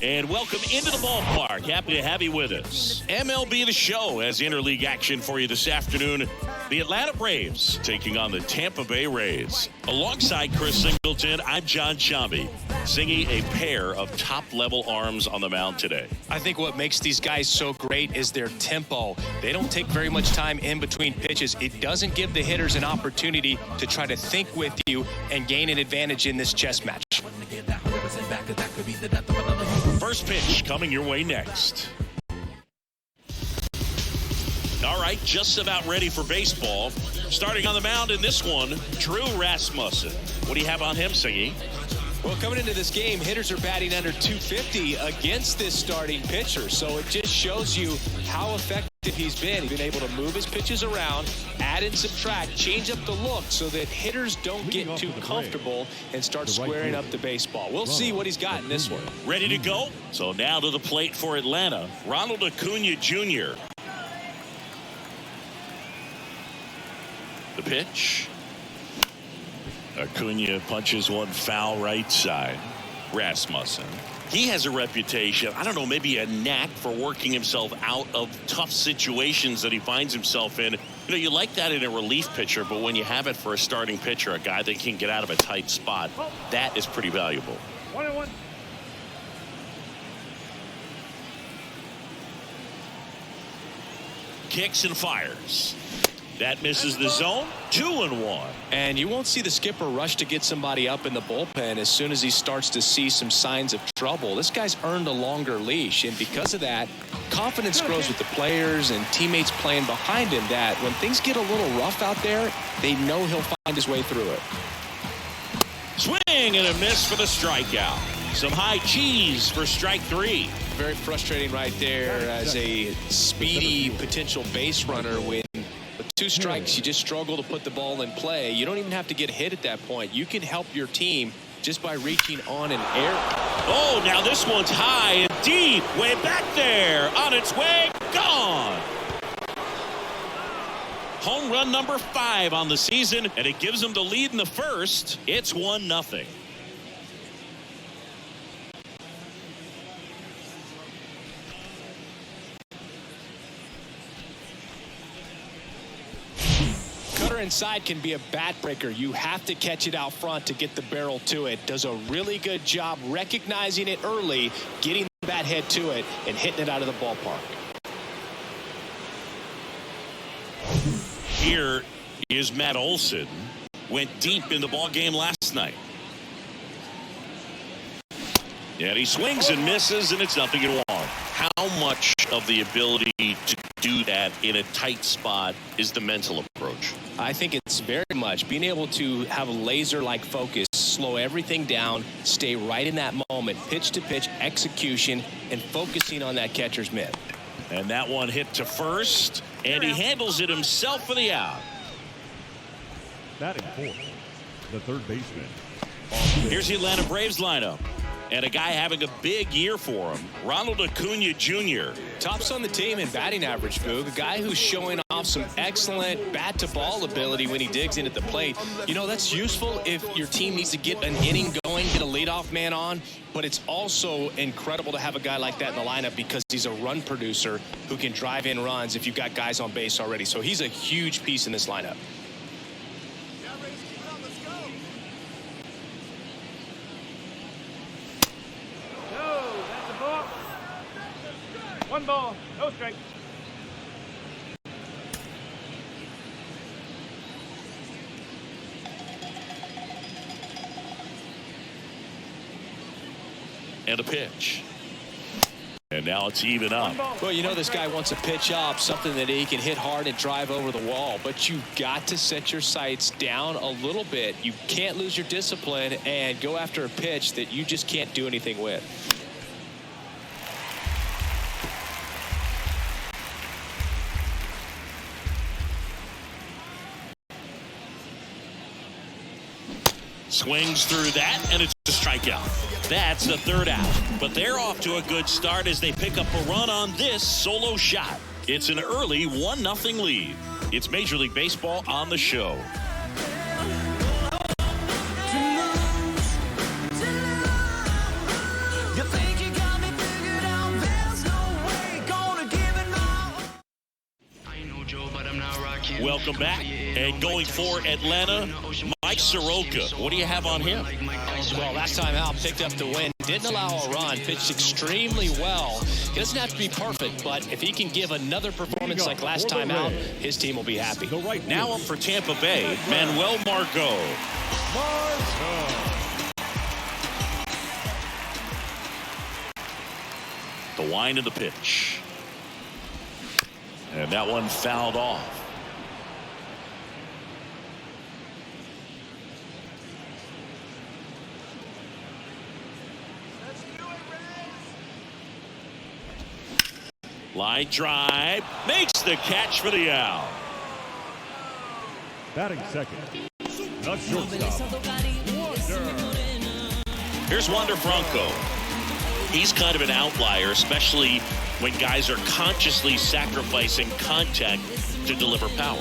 And welcome into the ballpark. Happy to have you with us. MLB The Show has interleague action for you this afternoon. The Atlanta Braves taking on the Tampa Bay Rays. Alongside Chris Singleton, I'm John Shambi, singing a pair of top-level arms on the mound today. I think what makes these guys so great is their tempo. They don't take very much time in between pitches. It doesn't give the hitters an opportunity to try to think with you and gain an advantage in this chess match. First pitch coming your way next. All right, just about ready for baseball. Starting on the mound in this one, Drew Rasmussen. What do you have on him, Singy? Well, coming into this game, hitters are batting under 250 against this starting pitcher. So it just shows you how effective he's been. He's been able to move his pitches around, add and subtract, change up the look so that hitters don't get too comfortable and start squaring up the baseball. We'll see what he's got in this one. Ready to go? So now to the plate for Atlanta, Ronald Acuna Jr. The pitch. Acuna punches one foul right side. Rasmussen. He has a reputation, I don't know, maybe a knack for working himself out of tough situations that he finds himself in. You know, you like that in a relief pitcher, but when you have it for a starting pitcher, a guy that can get out of a tight spot, that is pretty valuable. 1-1. Kicks and fires. That misses the zone. 2-1. And you won't see the skipper rush to get somebody up in the bullpen as soon as he starts to see some signs of trouble. This guy's earned a longer leash, and because of that, confidence grows with the players and teammates playing behind him that when things get a little rough out there, they know he'll find his way through it. Swing and a miss for the strikeout. Some high cheese for strike 3. Very frustrating right there as a speedy potential base runner when with 2 strikes, you just struggle to put the ball in play. You don't even have to get hit at that point. You can help your team just by reaching on an air. Oh, now this one's high and deep. Way back there. On its way. Gone. Home run number 5 on the season, and it gives them the lead in the first. It's 1-0. Inside can be a bat breaker. You have to catch it out front to get the barrel to it. Does a really good job recognizing it early, getting the bat head to it, and hitting it out of the ballpark. Here is Matt Olson. Went deep in the ball game last night. And he swings and misses, and it's 0-1. How much of the ability to do that in a tight spot is the mental approach? I think it's very much being able to have a laser-like focus, slow everything down, stay right in that moment, pitch-to-pitch execution, and focusing on that catcher's mitt. And that one hit to first, and he handles it himself for the out. Batting fourth, the third baseman. Here's the Atlanta Braves lineup. And a guy having a big year for him, Ronald Acuna Jr. Tops on the team in batting average, Boog. A guy who's showing off some excellent bat-to-ball ability when he digs in at the plate. You know, that's useful if your team needs to get an inning going, get a leadoff man on. But it's also incredible to have a guy like that in the lineup because he's a run producer who can drive in runs if you've got guys on base already. So he's a huge piece in this lineup. One ball, no strike. And a pitch. And now it's even up. Well, you know this guy wants to pitch up, something that he can hit hard and drive over the wall. But you've got to set your sights down a little bit. You can't lose your discipline and go after a pitch that you just can't do anything with. Swings through that, and it's a strikeout. That's the third out. But they're off to a good start as they pick up a run on this solo shot. It's an early 1-0 lead. It's Major League Baseball on the show. Welcome back. And going for Atlanta, Mike Soroka. What do you have on him? Well, last time out, picked up the win. Didn't allow a run. Pitched extremely well. He doesn't have to be perfect, but if he can give another performance like last time out, his team will be happy. Now up for Tampa Bay, Manuel Margot. The wind of the pitch. And that one fouled off. Line drive, makes the catch for the out. Batting second, the shortstop, Wander. Here's Wander Franco. He's kind of an outlier, especially when guys are consciously sacrificing contact to deliver power.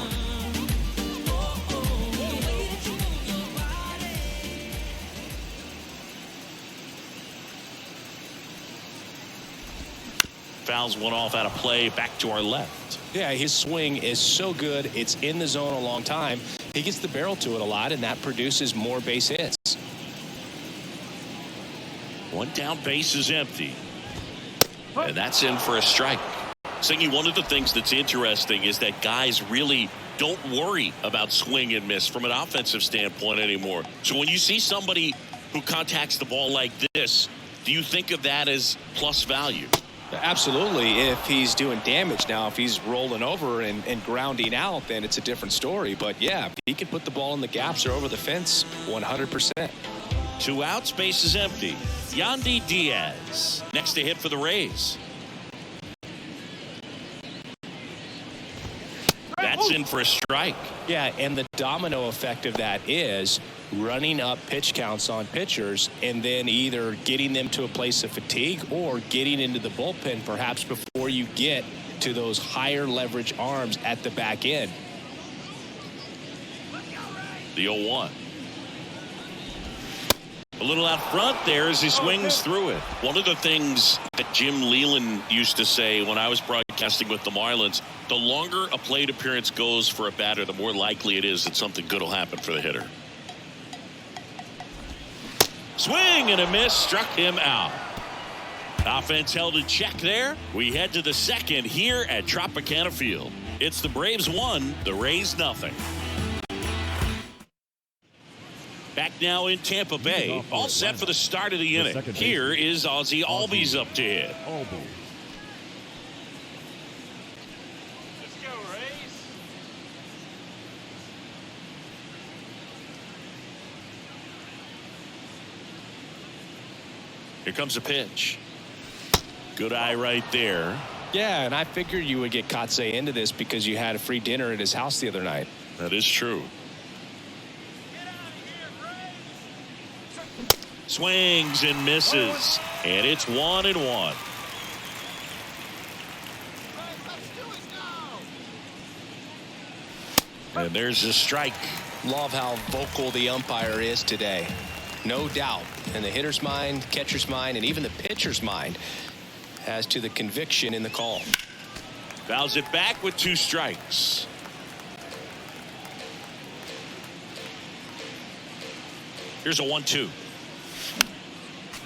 Fouls one off out of play, back to our left. Yeah, his swing is so good. It's in the zone a long time. He gets the barrel to it a lot, and that produces more base hits. One down, base is empty. And that's in for a strike. Singy, one of the things that's interesting is that guys really don't worry about swing and miss from an offensive standpoint anymore. So when you see somebody who contacts the ball like this, do you think of that as plus value? Absolutely, if he's doing damage. Now, if he's rolling over and grounding out, then it's a different story. But, yeah, if he can put the ball in the gaps or over the fence, 100%. 2 outs, base is empty. Yandy Diaz next to hit for the Rays. That's in for a strike. Yeah, and the domino effect of that is running up pitch counts on pitchers and then either getting them to a place of fatigue or getting into the bullpen perhaps before you get to those higher leverage arms at the back end. The 0-1. A little out front there as he swings through it. One of the things that Jim Leland used to say when I was broadcasting with the Marlins, the longer a plate appearance goes for a batter, the more likely it is that something good will happen for the hitter. Swing and a miss, struck him out. Offense held in check there. We head to the second here at Tropicana Field. It's the Braves 1, the Rays nothing. Back now in Tampa Bay, all set for the start of the inning. Here is Ozzie Albies up to hit. Let's go, Rays. Here comes a pitch. Good eye right there. Yeah, and I figured you would get Kotsay into this because you had a free dinner at his house the other night. That is true. Swings and misses, and it's 1-1. And there's a strike. Love how vocal the umpire is today. No doubt in the hitter's mind, catcher's mind, and even the pitcher's mind as to the conviction in the call. Fouls it back with 2 strikes. Here's a 1-2.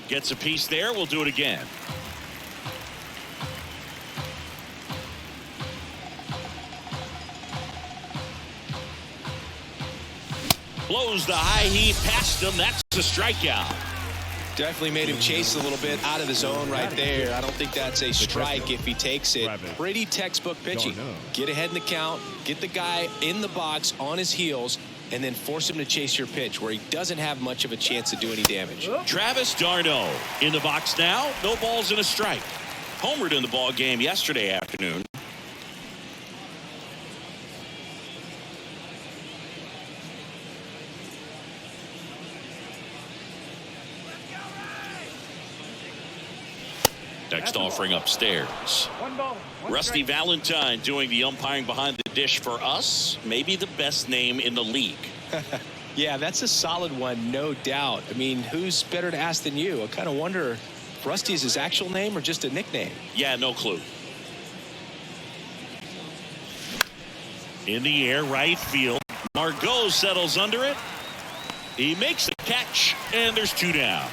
Gets a piece there. We'll do it again. Blows the high heat past him. That's a strikeout. Definitely made him chase a little bit out of the zone right there. I don't think that's a strike if he takes it. Pretty textbook pitching. Get ahead in the count, get the guy in the box on his heels, and then force him to chase your pitch where he doesn't have much of a chance to do any damage. Travis d'Arnaud in the box now. No balls and a strike. Homered in the ball game yesterday afternoon. Next offering upstairs. Rusty Valentine doing the umpiring behind the dish for us. Maybe the best name in the league. Yeah, that's a solid one, no doubt. I mean, who's better to ask than you? I kind of wonder if Rusty is his actual name or just a nickname. Yeah, no clue. In the air, right field. Margot settles under it. He makes the catch, and there's 2 down.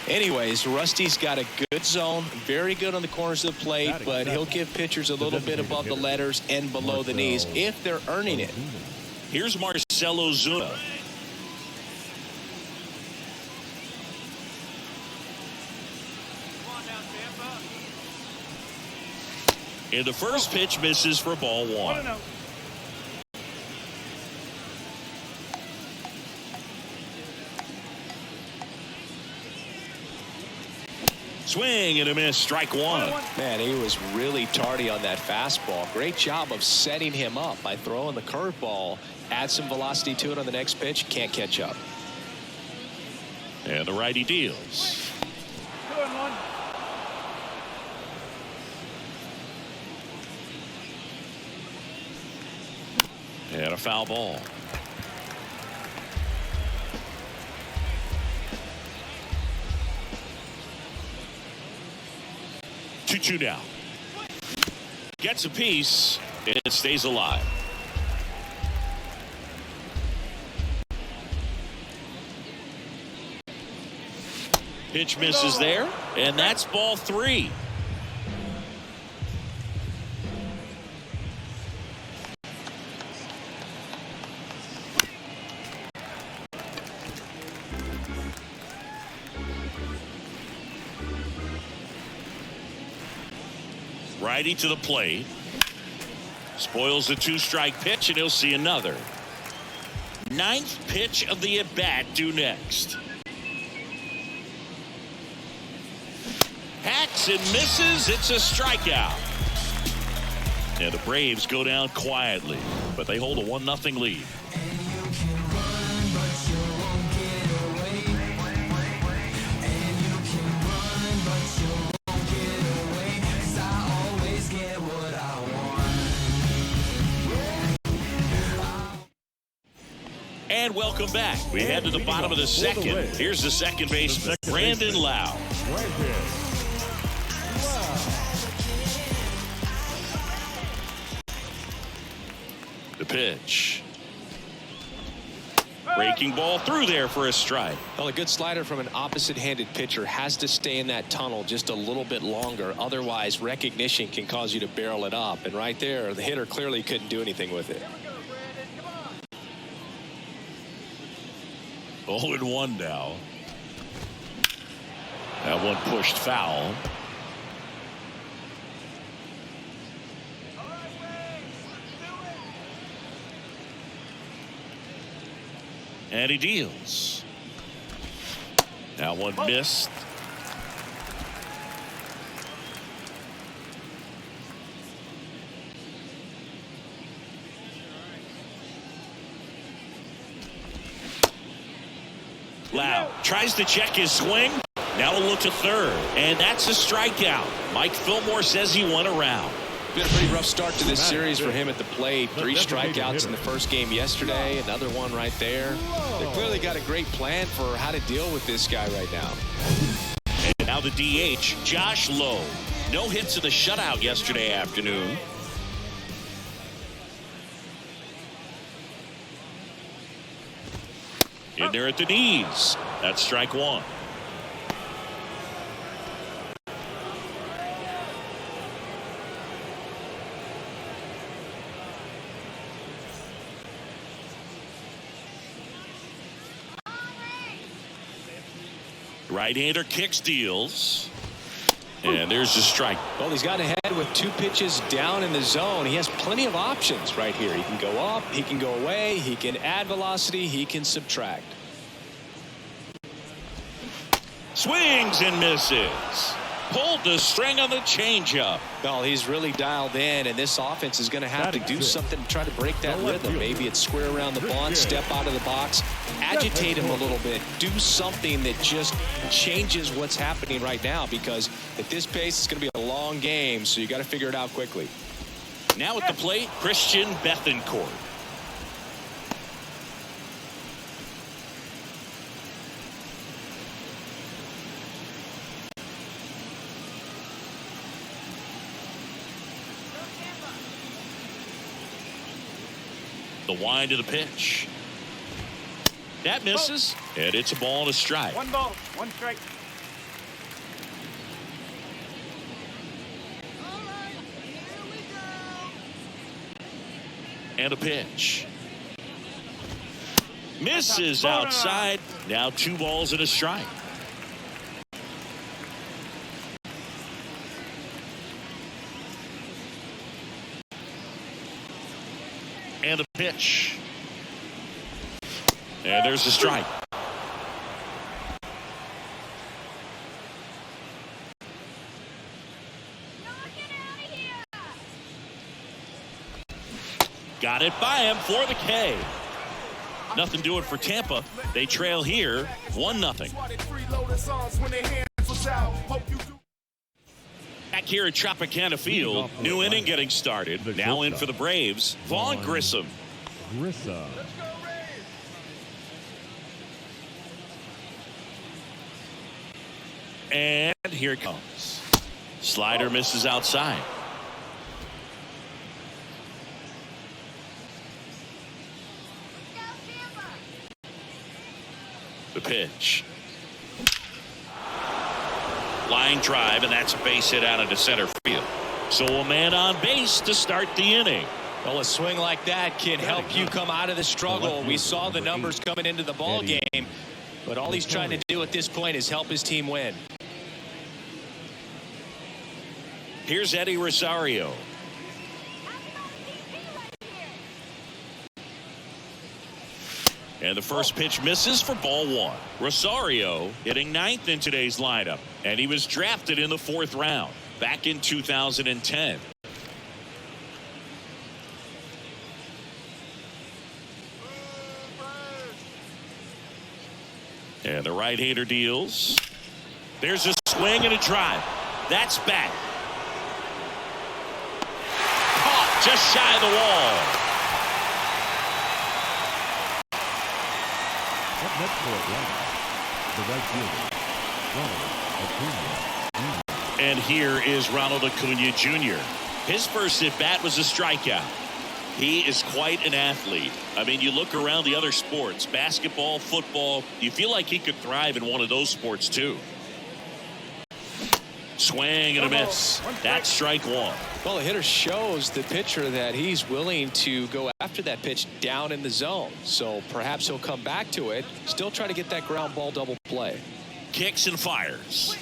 Anyways, Rusty's got a good zone, very good on the corners of the plate, but he'll give pitchers a little bit above the letters and below the knees if they're earning it. Here's Marcelo Zuna. Come on down, Tampa. And the first pitch misses for ball 1. 1-0. Swing and a miss, strike 1. Man, he was really tardy on that fastball. Great job of setting him up by throwing the curveball. Add some velocity to it on the next pitch. Can't catch up. And the righty deals. 2-1. And a foul ball. 2-2 now. Gets a piece and it stays alive. Pitch misses there, and that's ball 3. Righty to the plate. Spoils the 2-strike pitch, and he'll see another. 9th pitch of the at-bat due next. Hacks and misses. It's a strikeout. And the Braves go down quietly, but they hold a 1-0 lead. And welcome back. We head to the bottom of the second. Here's the second baseman, Brandon Lau. The pitch. Breaking ball through there for a strike. Well, a good slider from an opposite-handed pitcher has to stay in that tunnel just a little bit longer. Otherwise, recognition can cause you to barrel it up. And right there, the hitter clearly couldn't do anything with it. 0-1 now. That one pushed foul. And he deals. That one missed. Lau tries to check his swing. Now we'll look to third. And that's a strikeout. Mike Fillmore says he won a round. Been a pretty rough start to this series for him at the plate. 3 strikeouts in the first game yesterday. Another one right there. They clearly got a great plan for how to deal with this guy right now. And now the DH, Josh Lowe. No hits in the shutout yesterday afternoon. In there at the knees. That's strike 1. Right-hander kicks, deals. And there's the strike. Well, he's got ahead with 2 pitches down in the zone. He has plenty of options right here. He can go up, he can go away, he can add velocity, he can subtract. Swings and misses. Pulled the string on the changeup. Well, he's really dialed in, and this offense is going to have to do something to try to break that rhythm. Maybe it's square around the bunt, step out of the box, agitate him a little bit, do something that just changes what's happening right now, because at this pace, it's going to be a long game, so you got to figure it out quickly. Now at the plate, Christian Bethancourt. The wind of the pitch. That misses, and it's a ball and a strike. One ball, one strike. And a pitch. Misses outside. Now 2 balls and a strike. And a pitch. And there's a strike. Got it by him for the K. Nothing doing for Tampa. They trail here 1-0. Back here at Tropicana Field, new inning getting started. Now in for the Braves, Vaughn Grissom. And here it comes. Slider misses outside. The pitch. Line drive, and that's a base hit out into center field. So a man on base to start the inning. Well, a swing like that can help you come out of the struggle. We saw the numbers coming into the ball game, but all he's trying to do at this point is help his team win. Here's Eddie Rosario. And the first pitch misses for ball 1. Rosario hitting 9th in today's lineup, and he was drafted in the 4th round back in 2010. And the right-hander deals. There's a swing and a drive. That's back. Caught just shy of the wall. Up next for Atlanta, the right fielder, Ronald Acuna. And here is Ronald Acuna Jr. His first at bat was a strikeout. He is quite an athlete. I mean, you look around the other sports, basketball, football, you feel like he could thrive in one of those sports too. Swing and a miss. That's strike 1. Well, the hitter shows the pitcher that he's willing to go after that pitch down in the zone. So perhaps he'll come back to it, still try to get that ground ball double play. Kicks and fires.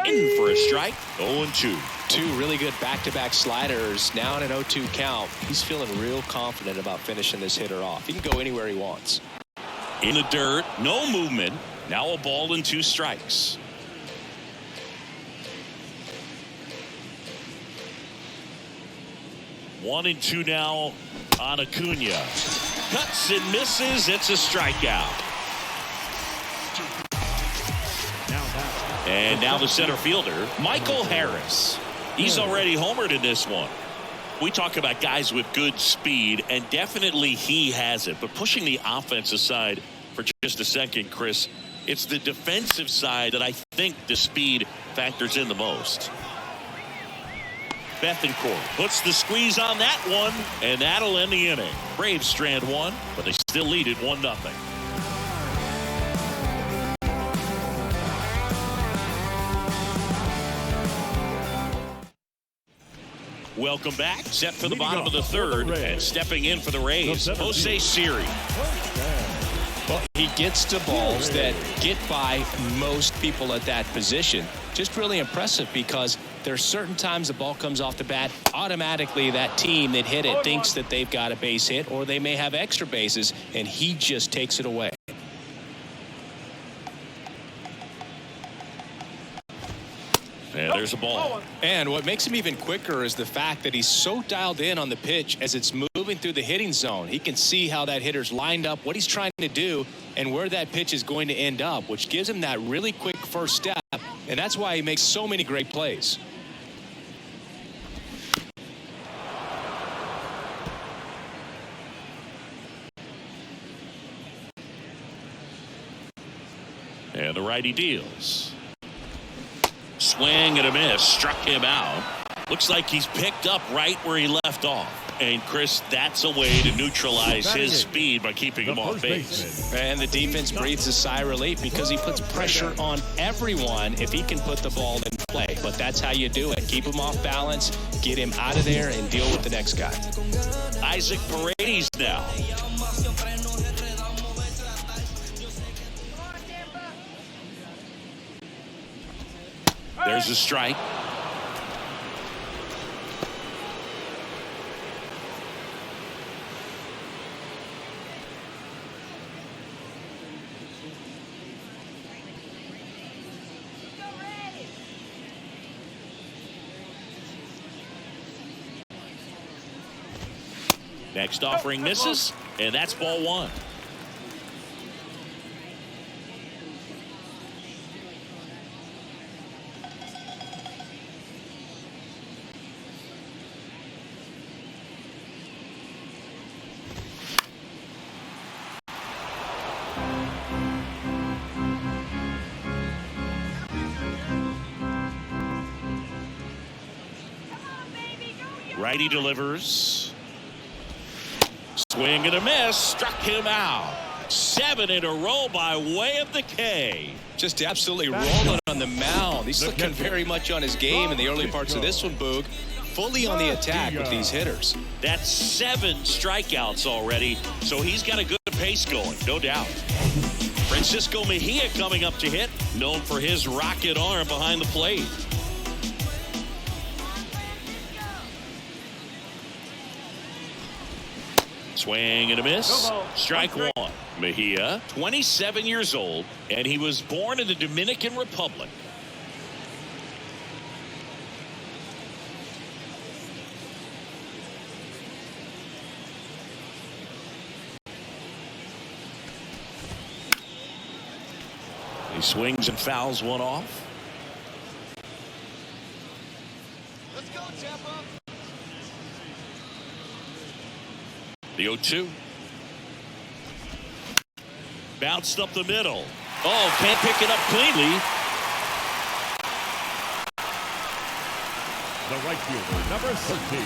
In for a strike. 0-2. 2 really good back-to-back sliders. Now in an 0-2 count. He's feeling real confident about finishing this hitter off. He can go anywhere he wants. In the dirt, no movement. Now a ball and 2 strikes. One and 2 now on Acuna. Cuts and misses. It's a strikeout. And now the center fielder, Michael Harris. He's already homered in this one. We talk about guys with good speed, and definitely he has it. But pushing the offense aside for just a second, Chris, it's the defensive side that I think the speed factors in the most. Bethencourt puts the squeeze on that one, and that'll end the inning. Braves strand 1, but they still lead it 1-0. Welcome back. Set for the bottom of the 3rd, and stepping in for the Rays, Jose Siri. Well, he gets to balls that get by most people at that position. Just really impressive because there's certain times the ball comes off the bat, automatically that team that hit it thinks that they've got a base hit, or they may have extra bases, and he just takes it away. And there's a ball. And what makes him even quicker is the fact that he's so dialed in on the pitch as it's moving through the hitting zone. He can see how that hitter's lined up, what he's trying to do, and where that pitch is going to end up, which gives him that really quick first step, and that's why he makes so many great plays. And the righty deals. Swing and a miss. Struck him out. Looks like he's picked up right where he left off. And, Chris, that's a way to neutralize his speed by keeping him off base. And the defense breathes a sigh of relief because he puts pressure on everyone if he can put the ball in play. But that's how you do it. Keep him off balance, get him out of there, and deal with the next guy. Isaac Paredes now. There's a strike. Next offering misses, and that's ball one. Righty delivers. Swing and a miss. Struck him out. 7 in a row by way of the K. Just absolutely rolling on the mound. He's looking very much on his game in the early parts of this one, Boog. Fully on the attack with these hitters. That's 7 strikeouts already, so he's got a good pace going, no doubt. Francisco Mejia coming up to hit, known for his rocket arm behind the plate. Swing and a miss. Strike one. Mejia, 27 years old, and he was born in the Dominican Republic. He swings and fouls one off. Let's go, Tampa. The 0-2. Bounced up the middle. Oh, can't pick it up cleanly. The right fielder, number 13,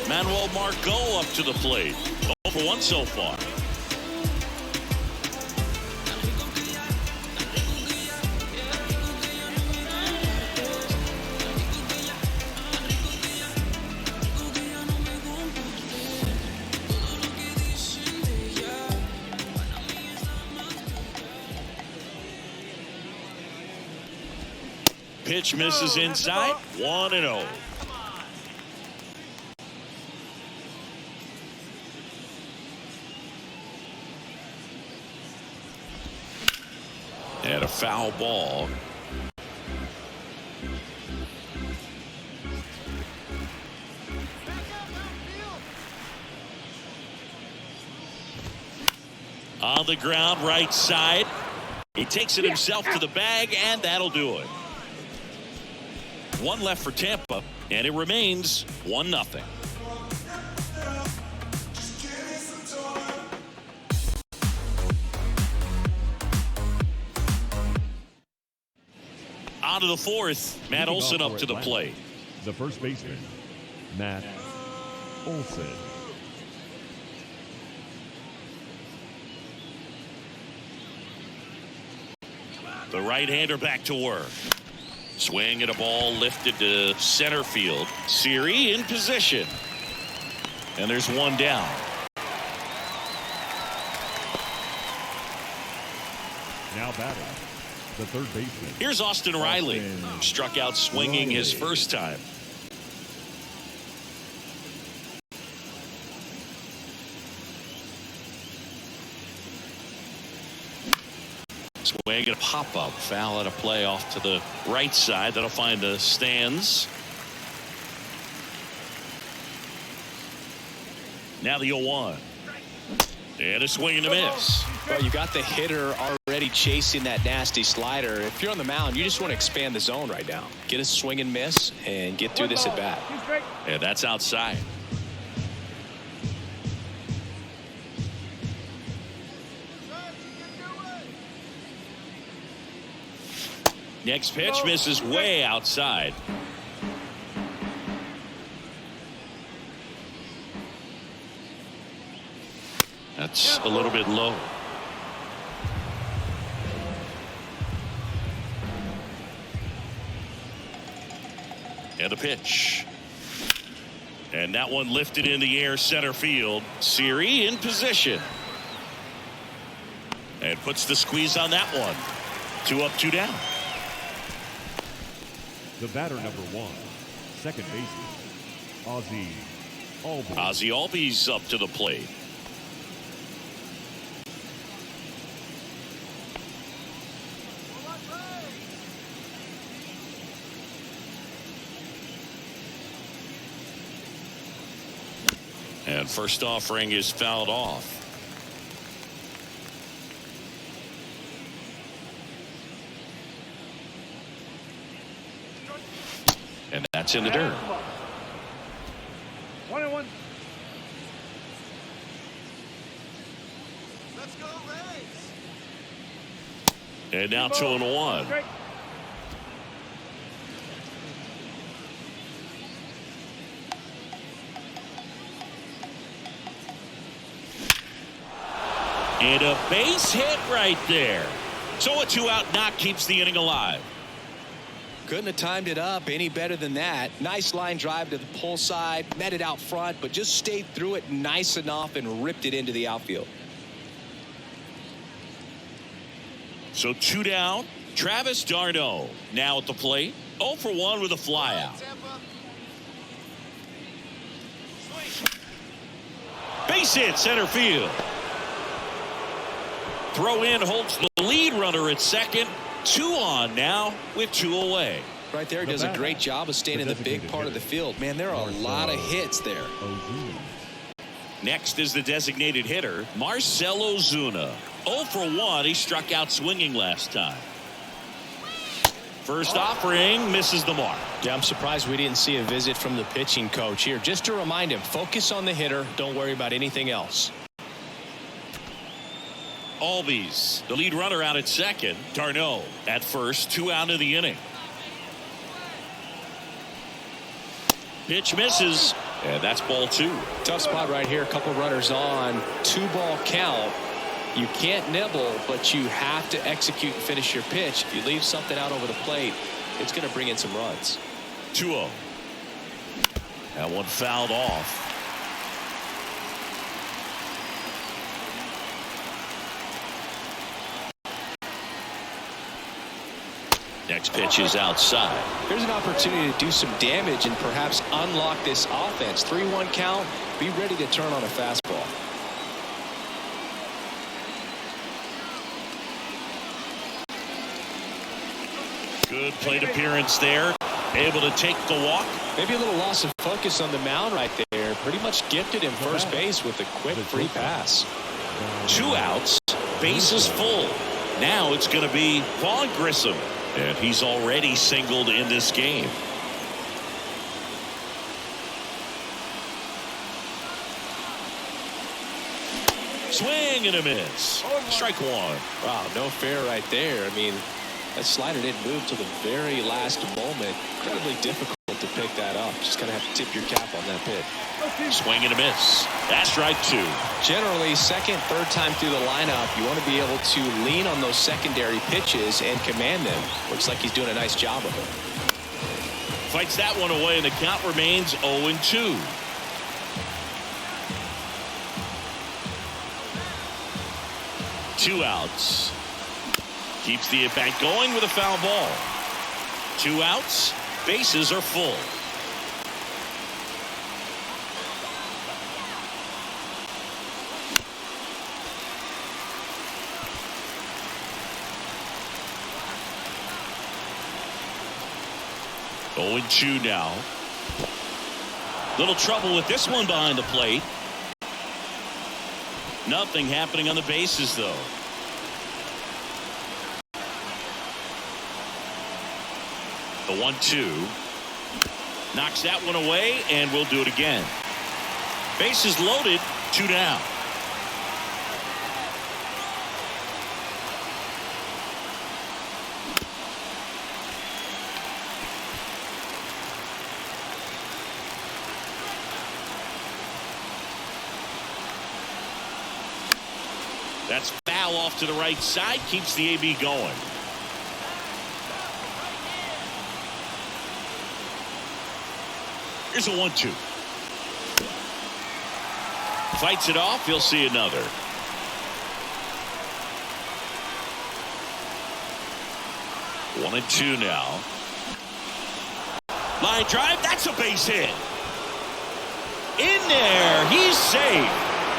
Manuel Margot up to the plate. 0 for 1 so far. Pitch misses inside. 1-0. And a foul ball. On the ground, right side. He takes it himself to the bag, and that'll do it. 1 left for Tampa, and it remains 1-0. On to the 4th, Matt Olson up to the plate. The first baseman, Matt Olson. The right-hander back to work. Swing and a ball lifted to center field. Siri in position. And there's 1 down. Now batting, the third baseman. Here's Austin Riley. Struck out swinging his first time. Swing and a pop-up. Foul at a play off to the right side. That'll find the stands. Now the 0-1. And a swing and a miss. Well, you got the hitter already chasing that nasty slider. If you're on the mound, you just want to expand the zone right now. Get a swing and miss and get through this at bat. And that's outside. Next pitch misses way outside. That's a little bit low. And a pitch. And that one lifted in the air center field. Siri in position. And puts the squeeze on that one. 2 up, 2 down. The batter number 1, second baseman, Ozzie Albies. Ozzie Albies up to the plate. And first offering is fouled off. And that's in the dirt. 1-1. Let's go Rays. And now 2-1. Great. And a base hit right there. So a 2-out knock keeps the inning alive. Couldn't have timed it up any better than that. Nice line drive to the pull side, met it out front, but just stayed through it nice enough and ripped it into the outfield. So 2 down. Travis d'Arnaud now at the plate. 0 for 1 with a flyout. Tampa. Base hit center field. Throw in holds the lead runner at second. 2 on now with 2 away. Right there, does a great job of staying in the big part of the field. Man, there are a lot of hits there. Next is the designated hitter, Marcell Ozuna. 0 for 1. He struck out swinging last time. First offering misses the mark. Yeah, I'm surprised we didn't see a visit from the pitching coach here. Just to remind him, focus on the hitter. Don't worry about anything else. Albies, the lead runner out at second. d'Arnaud at first. 2 out of the inning. Pitch misses, and that's ball 2. Tough spot right here. A couple runners on. 2-ball count. You can't nibble, but you have to execute and finish your pitch. If you leave something out over the plate, it's going to bring in some runs. 2-0. That one fouled off. Next pitch is outside. There's an opportunity to do some damage and perhaps unlock this offense. 3-1 count. Be ready to turn on a fastball. Good plate appearance there. Able to take the walk. Maybe a little loss of focus on the mound right there. Pretty much gifted him first base with a quick free pass. 2 outs. Bases full. Now it's going to be Vaughn Grissom. And he's already singled in this game. Swing and a miss. Strike 1. Wow, no fair right there. I mean, that slider didn't move to the very last moment. Incredibly difficult to pick that up. Just going to have to tip your cap on that pitch. Swing and a miss. That's strike 2. Generally, second, third time through the lineup, you want to be able to lean on those secondary pitches and command them. Looks like he's doing a nice job of it. Fights that one away, and the count remains 0-2. Two outs. Keeps the at-bat going with a foul ball. 2 outs. Bases are full. Oh, 0-2 now. Little trouble with this one behind the plate. Nothing happening on the bases, though. The 1-2 knocks that one away, and we'll do it again. Bases loaded, 2 down. That's foul off to the right side. Keeps the AB going. Here's a 1-2. Fights it off. He'll see another. One and two now. Line drive. That's a base hit. In there. He's safe.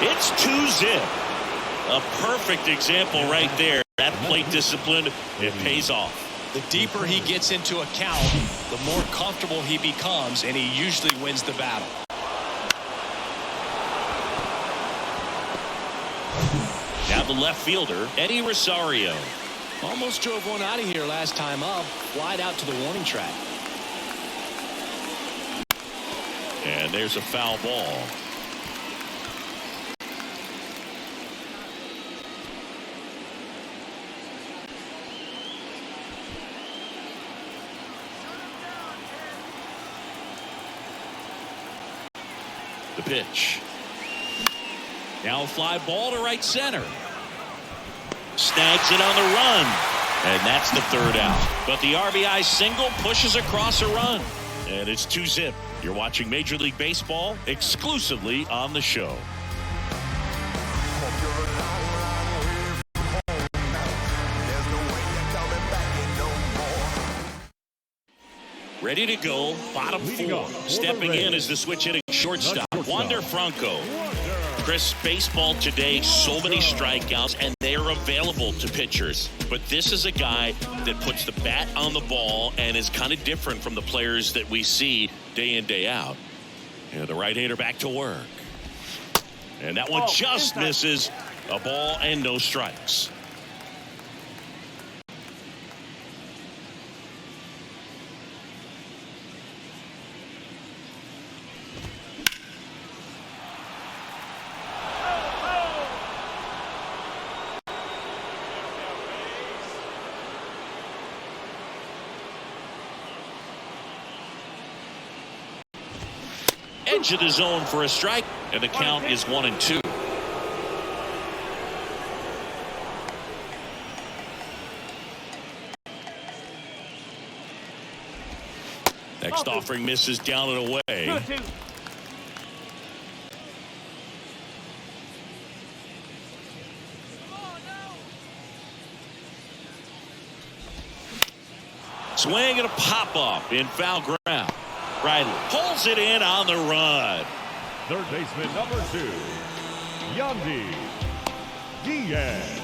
It's 2-zip. A perfect example right there. That plate discipline, it pays off. The deeper he gets into a count, the more comfortable he becomes, and he usually wins the battle. Now the left fielder, Eddie Rosario. Almost drove one out of here last time up. Flied out to the warning track. And there's a foul ball. The pitch. Now a fly ball to right center. Snags it on the run. And that's the third out. But the RBI single pushes across a run. And it's 2-zip. You're watching Major League Baseball exclusively on the show. Ready to go, bottom four. Stepping in is the switch hitting shortstop, Wander Franco. Chris, baseball today, so many strikeouts, and they are available to pitchers. But this is a guy that puts the bat on the ball and is kind of different from the players that we see day in, day out. And the right-hander back to work. And that one just misses. A ball and no strikes. Edge of the zone for a strike, and the count is 1-2. Next offering misses down and away. Swing and a pop-up in foul ground. Riley pulls it in on the run. Third baseman number 2, Yandy Diaz.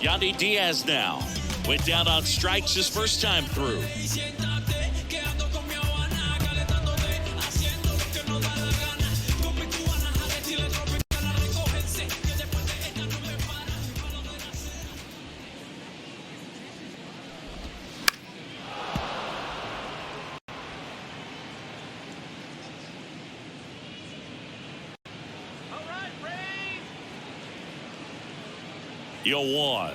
Yandy Diaz now went down on strikes his first time through. The 0-1.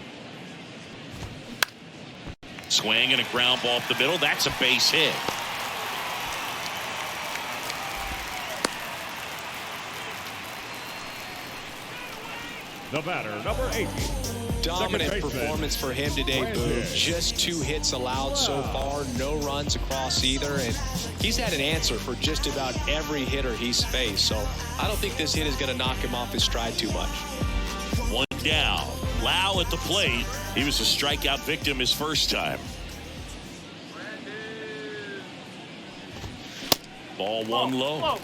Swing and a ground ball up the middle. That's a base hit. The batter, number 8. Dominant performance for him today, Boog. Just 2 hits allowed so far, no runs across either, and he's had an answer for just about every hitter he's faced. So I don't think this hit is going to knock him off his stride too much. One down. Lau at the plate. He was a strikeout victim his first time. Ball one low.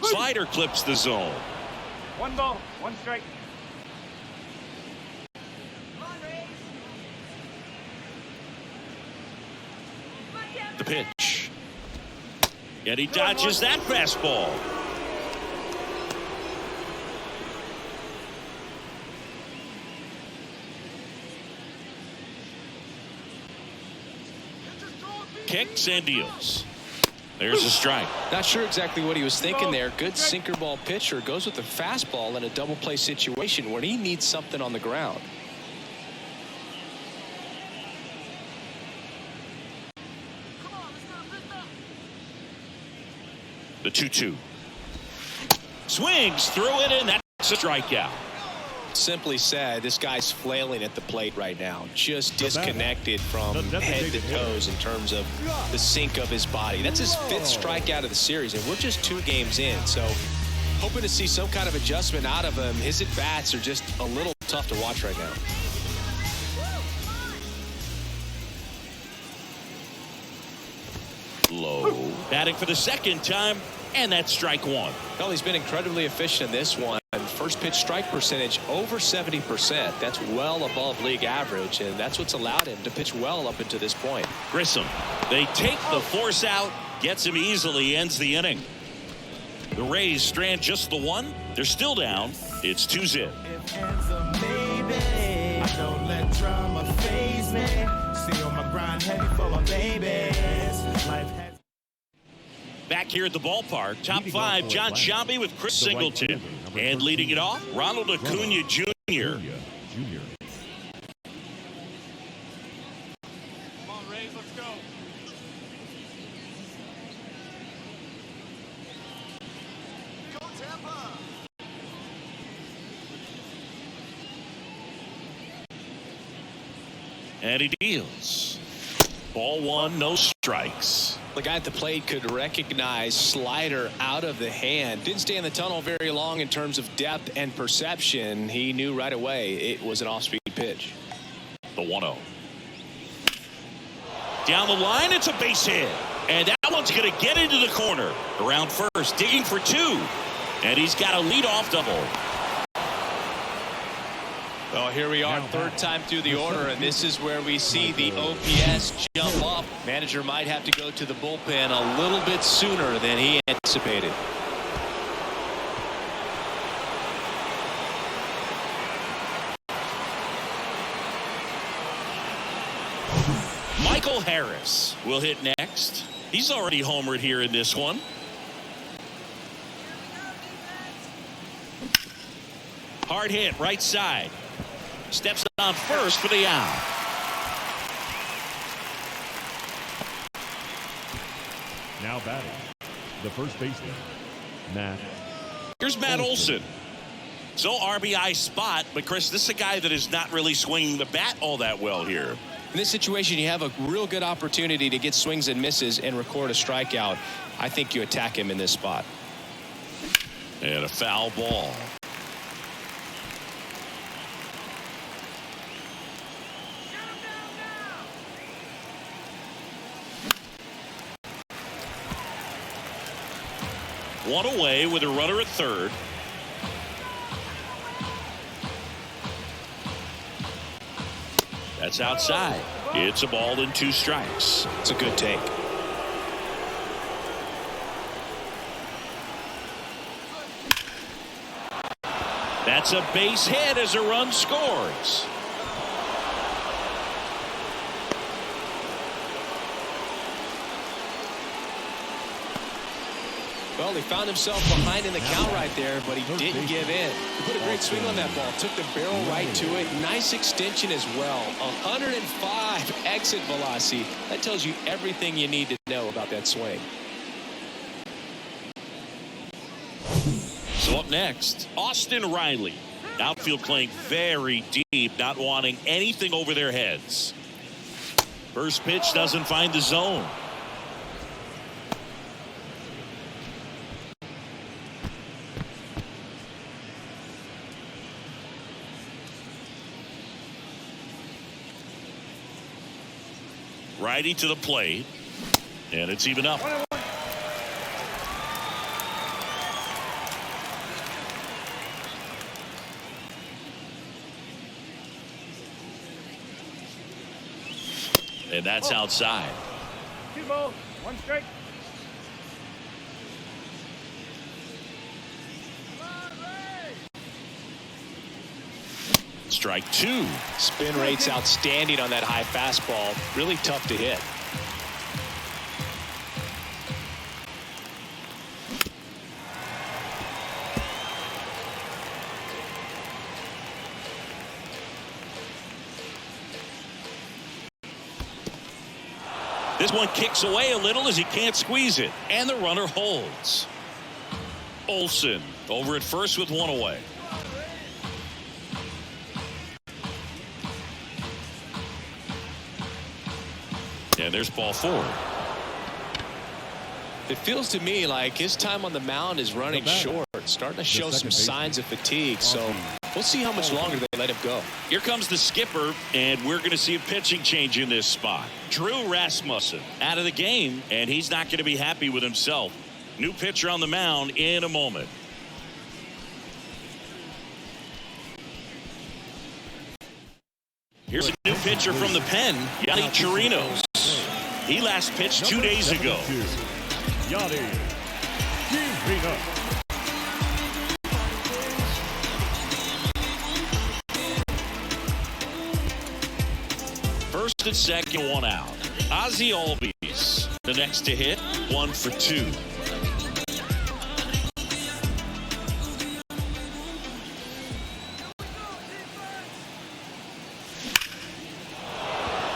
Slider clips the zone. 1 ball, 1 strike. The pitch. And he dodges that fastball. Kicks and deals. There's a strike. Not sure exactly what he was thinking there. Good sinker ball pitcher goes with the fastball in a double play situation where he needs something on the ground. The 2-2. Swings through it, and that's a strikeout. Simply said, this guy's flailing at the plate right now. Just disconnected from head to toes in terms of the sink of his body. That's his 5th strikeout of the series, and we're just 2 games in. So hoping to see some kind of adjustment out of him. His at-bats are just a little tough to watch right now. Low. Batting for the 2nd time, and that's strike 1. Well, he's been incredibly efficient in this one. First pitch strike percentage over 70%. That's well above league average, and that's what's allowed him to pitch well up until this point. Grissom. They take the force out, gets him easily, ends the inning. The Rays strand just the 1. They're still down. It's 2-0. I don't let drama faze me. See on my grind heavy for my babies. Life has Back here at the ballpark, top 5, John Sciambi with Chris Singleton. And leading it off, Ronald Acuna Jr. Come on, Rays, let's go. Go, Tampa. And he deals. Ball 1, no strikes. The guy at the plate could recognize slider out of the hand. Didn't stay in the tunnel very long in terms of depth and perception. He knew right away it was an off-speed pitch. The 1-0. Down the line, it's a base hit. And that one's going to get into the corner. Around first, digging for 2. And he's got a leadoff double. Well, here we are, 3rd time through the order, and this is where we see the OPS jump up. Manager might have to go to the bullpen a little bit sooner than he anticipated. Michael Harris will hit next. He's already homered here in this one. Hard hit, right side. Steps on first for the out. Now batting, the first baseman, Matt. Here's Matt Olson. So RBI spot, but Chris, this is a guy that is not really swinging the bat all that well here. In this situation, you have a real good opportunity to get swings and misses and record a strikeout. I think you attack him in this spot. And a foul ball. One away with a runner at third. That's outside. It's a ball and 2 strikes. It's a good take. That's a base hit as a run scores. Well, he found himself behind in the count right there, but he didn't give in. He put a great swing on that ball, took the barrel right to it. Nice extension as well. 105 exit velocity. That tells you everything you need to know about that swing. So up next, Austin Riley. Outfield playing very deep, not wanting anything over their heads. First pitch doesn't find the zone. Righty to the plate, and it's even up. And that's outside. 2 balls, 1 strike. Strike 2. Spin rate's outstanding on that high fastball. Really tough to hit. This one kicks away a little as he can't squeeze it. And the runner holds. Olsen over at first with one away. And there's ball 4. It feels to me like his time on the mound is running short, starting to show some signs of fatigue. So we'll see how much longer they let him go. Here comes the skipper, and we're going to see a pitching change in this spot. Drew Rasmussen out of the game, and he's not going to be happy with himself. New pitcher on the mound in a moment. Here's a new pitcher from the pen, Yadi Chirinos. He last pitched 2 days ago. Yadi Chirinos. First and second, 1 out. Ozzie Albies, the next to hit, 1 for 2.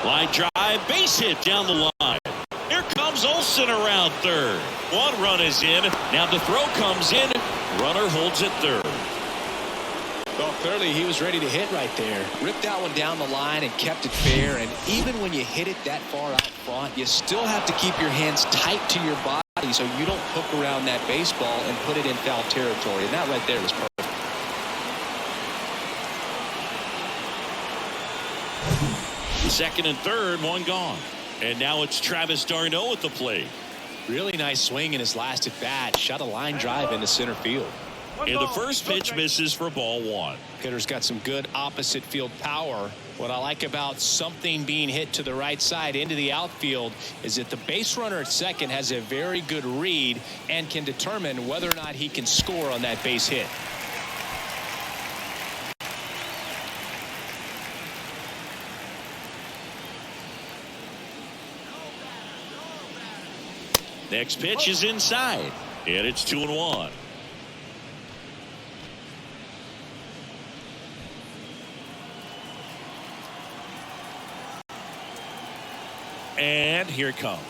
Line drive, base hit down the line. Here comes Olsen around third. 1 run is in. Now the throw comes in. Runner holds at third. Well, clearly he was ready to hit right there. Ripped that one down the line and kept it fair. And even when you hit it that far out front, you still have to keep your hands tight to your body so you don't hook around that baseball and put it in foul territory. And that right there was perfect. Second and third, 1 gone. And now it's Travis d'Arnaud at the plate. Really nice swing in his last at bat. Shot a line drive into center field. And the first pitch misses for ball 1. Hitter's got some good opposite field power. What I like about something being hit to the right side into the outfield is that the base runner at second has a very good read and can determine whether or not he can score on that base hit. Next pitch is inside, and it's 2-1. And here it comes.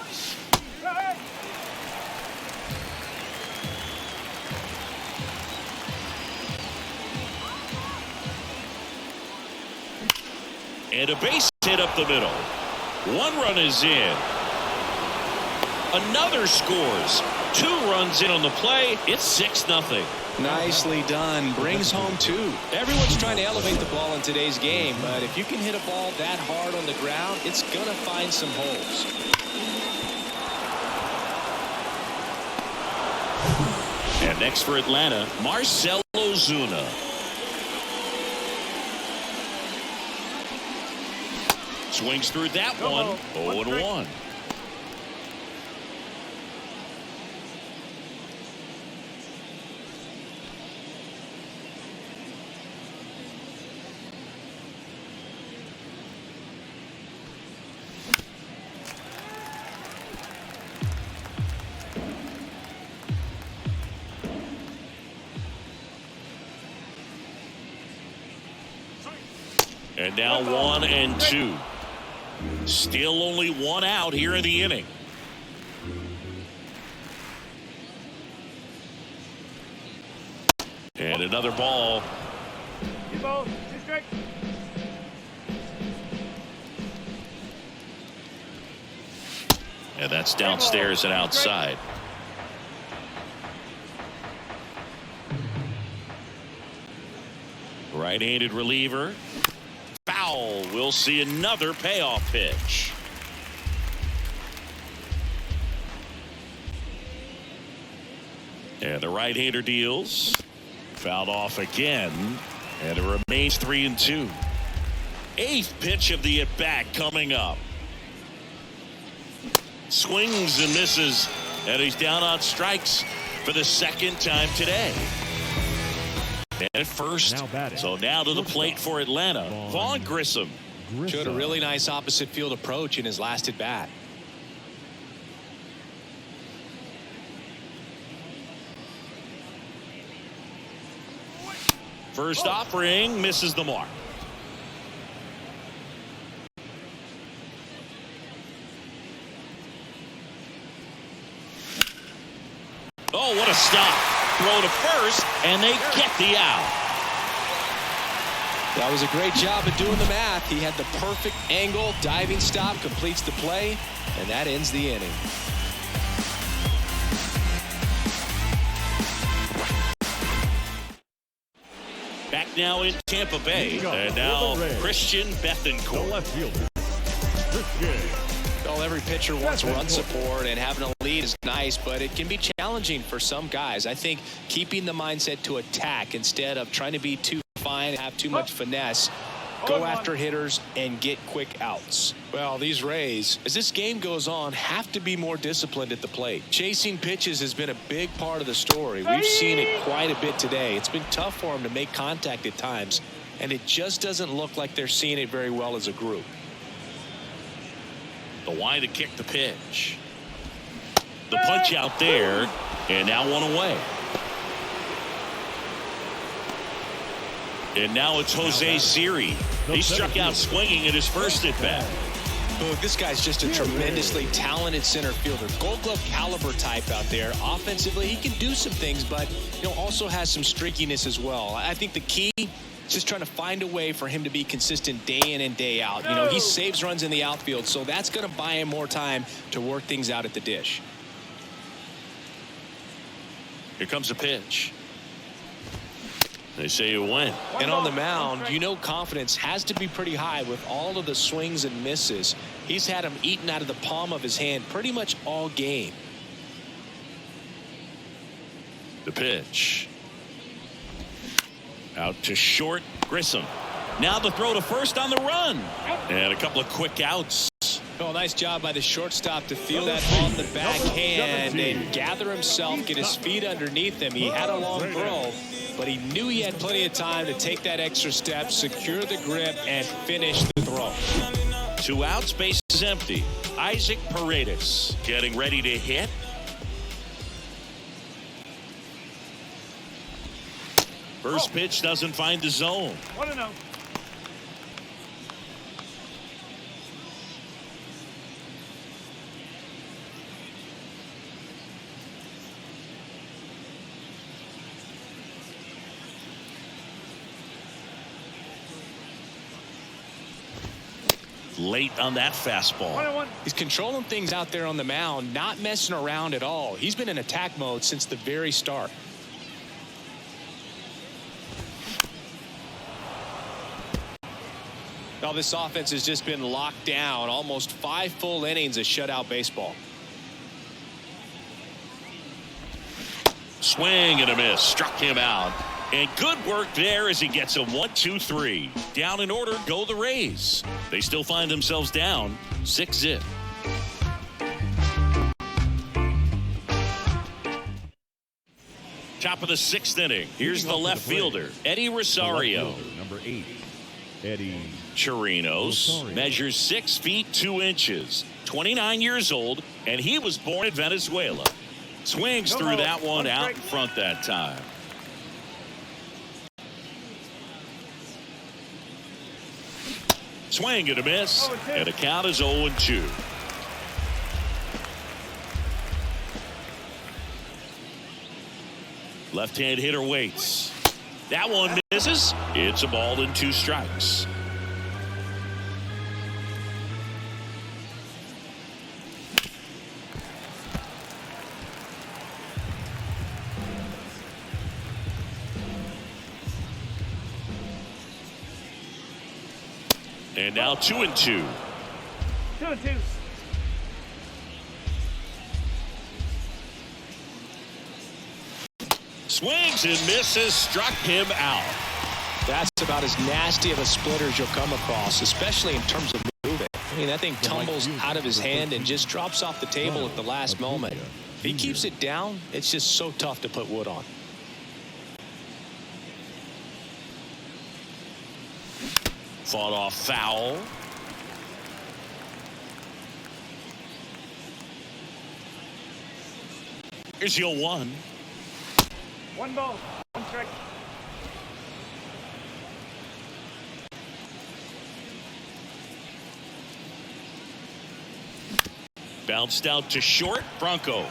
And a base hit up the middle. 1 run is in. Another scores. 2 runs in on the play. It's 6-0. Nicely done. Brings home 2. Everyone's trying to elevate the ball in today's game, but if you can hit a ball that hard on the ground, it's going to find some holes. And next for Atlanta, Marcell Ozuna. Swings through that one. 0-1. And now 1 and 2. Still only 1 out here in the inning. And another ball. 2 balls, 2 strikes. And that's downstairs and outside. Right-handed reliever. Foul. We'll see another payoff pitch. And the right-hander deals. Fouled off again. And it remains 3-2. 8th pitch of the at-bat coming up. Swings and misses. And he's down on strikes for the 2nd time today. And at first, so now to the plate for Atlanta, Vaughn Grissom. Showed a really nice opposite field approach in his last at bat. First offering misses the mark. stop. Throw to first, and they get the out. That was a great job of doing the math. He had the perfect angle. Diving stop completes the play, and that ends the inning. Back now in Tampa Bay, and now Christian Bethancourt. Left fielder, Christian. Well, every pitcher wants run support, and having a lead is nice, but it can be challenging for some guys. I think keeping the mindset to attack instead of trying to be too fine, have too much finesse, go after hitters and get quick outs. Well, these Rays, as this game goes on, have to be more disciplined at the plate. Chasing pitches has been a big part of the story. We've seen it quite a bit today. It's been tough for them to make contact at times, and it just doesn't look like they're seeing it very well as a group. The wide to kick the pitch. The punch out there, and now one away. And now it's Jose Siri. He struck out swinging at his first at bat. Look, this guy's just a tremendously talented center fielder. Gold Glove caliber type out there. Offensively, he can do some things, but also has some streakiness as well. I think the key is just trying to find a way for him to be consistent day in and day out. He saves runs in the outfield, so that's going to buy him more time to work things out at the dish. Here comes a pitch. They say it went. And on the mound, confidence has to be pretty high with all of the swings and misses. He's had them eaten out of the palm of his hand pretty much all game. The pitch. Out to short, Grissom. Now the throw to first on the run. And a couple of quick outs. Oh, nice job by the shortstop to feel that on the backhand and gather himself, get his feet underneath him. He had a long throw, but he knew he had plenty of time to take that extra step, secure the grip, and finish the throw. 2 outs, base is empty. Isaac Paredes getting ready to hit. First pitch doesn't find the zone. 1-0. Late on that fastball. 1-1. He's controlling things out there on the mound, not messing around at all. He's been in attack mode since the very start. Well, this offense has just been locked down. Almost 5 full innings of shutout baseball. Swing and a miss. Struck him out. And good work there as he gets a 1-2-3. Down in order go the Rays. They still find themselves down 6-0. Top of the 6th inning. Here's the left fielder, Eddie Rosario. Number 8, Eddie Chirinos measures 6 feet 2 inches, 29 years old, and he was born in Venezuela. Swings through that one out in front that time. Swing and a miss, and the count is 0-2. Left-hand hitter waits. That one misses. It's a ball and 2 strikes. And now 2-2. 2-2. Swings and misses, struck him out. That's about as nasty of a splitter as you'll come across, especially in terms of moving. I mean, that thing tumbles out of his hand and just drops off the table at the last moment. If he keeps it down, it's just so tough to put wood on. Fought off foul. Here's your 1. 1 ball, 1 strike. Bounced out to short. Bronco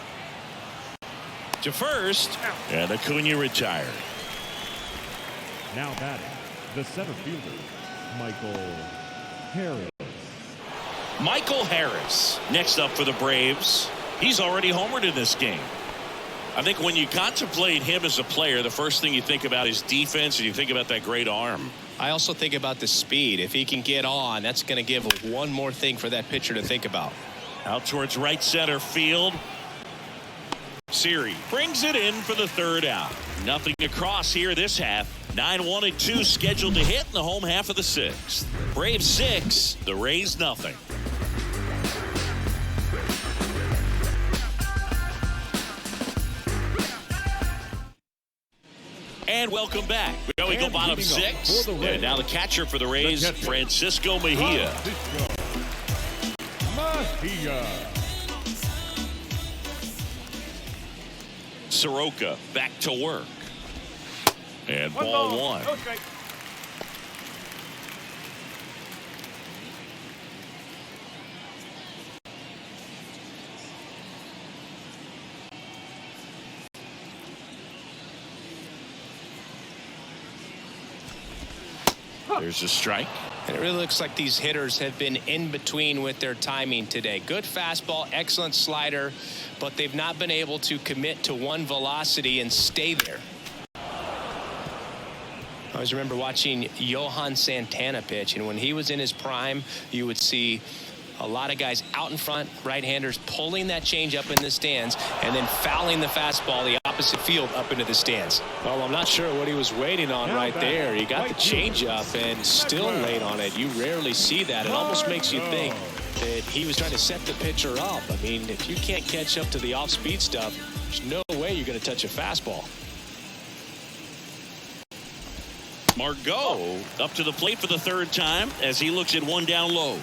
to first, and Acuna retired. Now batting, the center fielder, Michael Harris. Michael Harris next up for the Braves. He's already homered in this game. I think when you contemplate him as a player, the first thing you think about is defense, and you think about that great arm. I also think about the speed. If he can get on, that's going to give one more thing for that pitcher to think about. Out towards right center field. Siri brings it in for the third out. Nothing across here this half. 9-1 and 2 scheduled to hit in the home half of the sixth. Braves 6, the Rays nothing. And welcome back. We go bottom 6. And now the catcher for the Rays, Francisco Mejia. Soroka back to work. And ball one. No strike. There's a strike. And it really looks like these hitters have been in between with their timing today. Good fastball, excellent slider, but they've not been able to commit to one velocity and stay there. I always remember watching Johan Santana pitch, and when he was in his prime, you would see a lot of guys out in front, right-handers pulling that change up in the stands and then fouling the fastball the opposite field up into the stands. Well, I'm not sure what he was waiting on right there. He got the change up and still late on it. You rarely see that. It almost makes you think that he was trying to set the pitcher up. I mean, if you can't catch up to the off-speed stuff, there's no way you're going to touch a fastball. Margot up to the plate for the third time as he looks at one down low.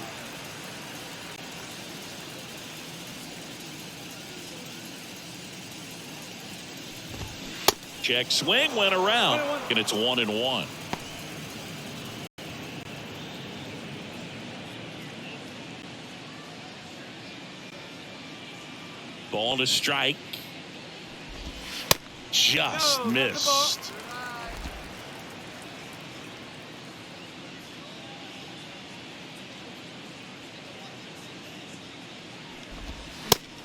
Check swing went around, and it's 1-1. Ball to strike. Just missed.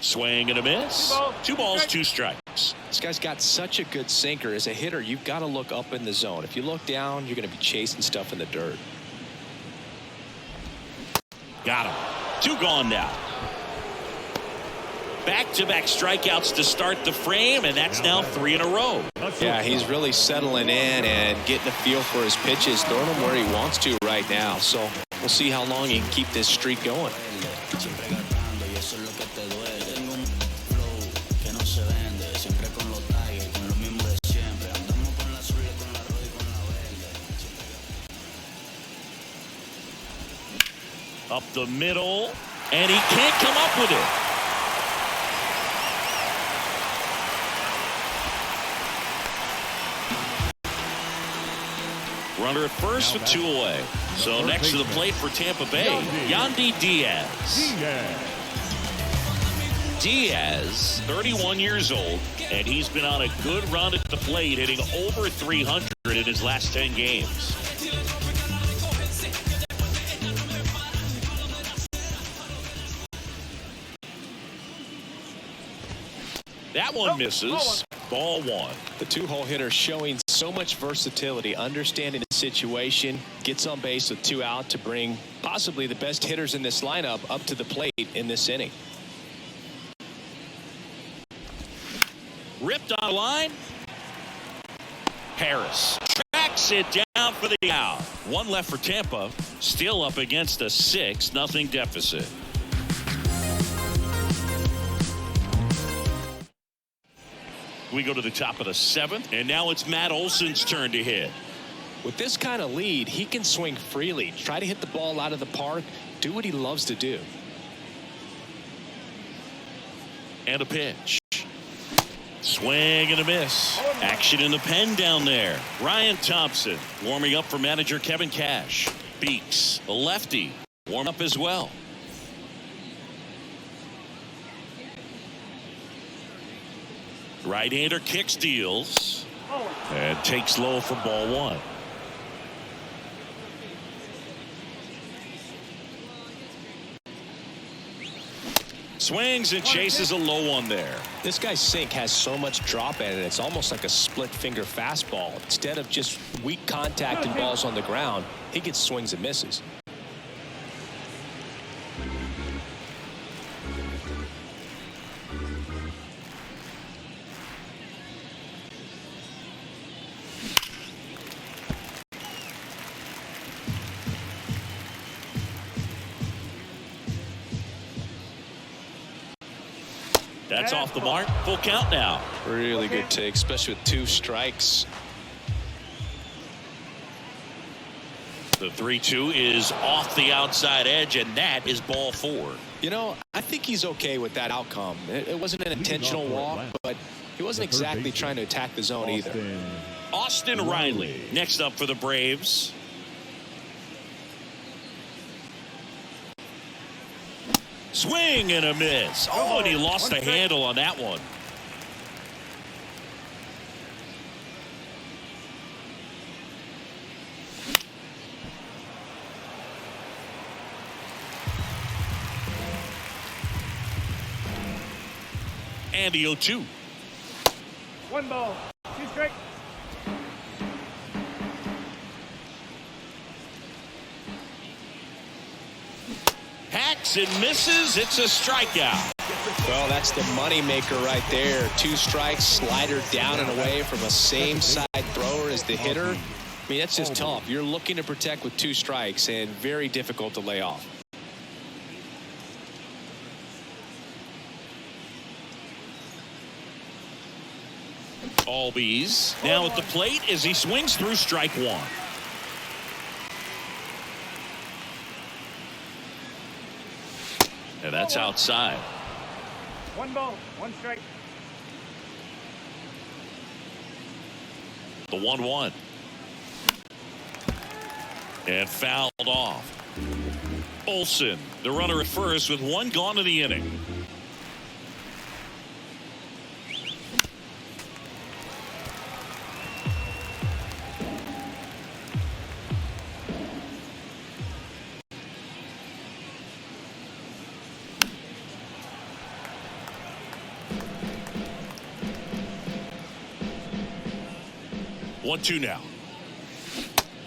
Swing and a miss. 2 balls, 2 strikes. This guy's got such a good sinker. As a hitter, you've got to look up in the zone. If you look down, you're going to be chasing stuff in the dirt. Got him. 2 gone now. Back-to-back strikeouts to start the frame, and that's now 3 in a row. Yeah, he's really settling in and getting a feel for his pitches, throwing them where he wants to right now. So we'll see how long he can keep this streak going. Up the middle, and he can't come up with it. Runner at first with 2 away. So next to the plate for Tampa Bay, Yandy Diaz. Diaz, 31 years old, and he's been on a good run at the plate, hitting over 300 in his last 10 games. That one misses. Ball 1. The 2-hole hitter showing so much versatility, understanding the situation, gets on base with 2 out to bring possibly the best hitters in this lineup up to the plate in this inning. Ripped on line. Harris tracks it down for the out. 1 left for Tampa. Still up against a 6-0 deficit. We go to the top of the 7th, and now it's Matt Olson's turn to hit. With this kind of lead, he can swing freely, try to hit the ball out of the park, do what he loves to do. And a pitch. Swing and a miss. Action in the pen down there. Ryan Thompson warming up for manager Kevin Cash. Beeks, the lefty, warm up as well. Right-hander kicks, deals, Oh, and takes low for ball one. Swings and chases a low one there. This guy's sink has so much drop in it. It's almost like a split finger fastball. Instead of just weak contact and balls on the ground, he gets swings and misses. That's off the mark. Full count now. Really good take, especially with 2 strikes. The 3-2 is off the outside edge, and that is ball 4. You know, I think he's okay with that outcome. It wasn't an intentional walk, but he wasn't exactly trying to attack the zone either. Austin Riley next up for the Braves. Swing and a miss. Oh, and he lost the handle on that one. And the 0-2. 1 ball, 2 strikes. Hacks and misses. It's a strikeout. Well, that's the money maker right there. 2 strikes, slider down and away from a same side thrower as the hitter. I mean, that's just tough. You're looking to protect with 2 strikes and very difficult to lay off. Albies now at the plate as he swings through strike 1. And that's outside. 1 ball, 1 strike. The 1-1. And fouled off. Olsen, the runner at first with 1 gone in the inning. One, 2 now.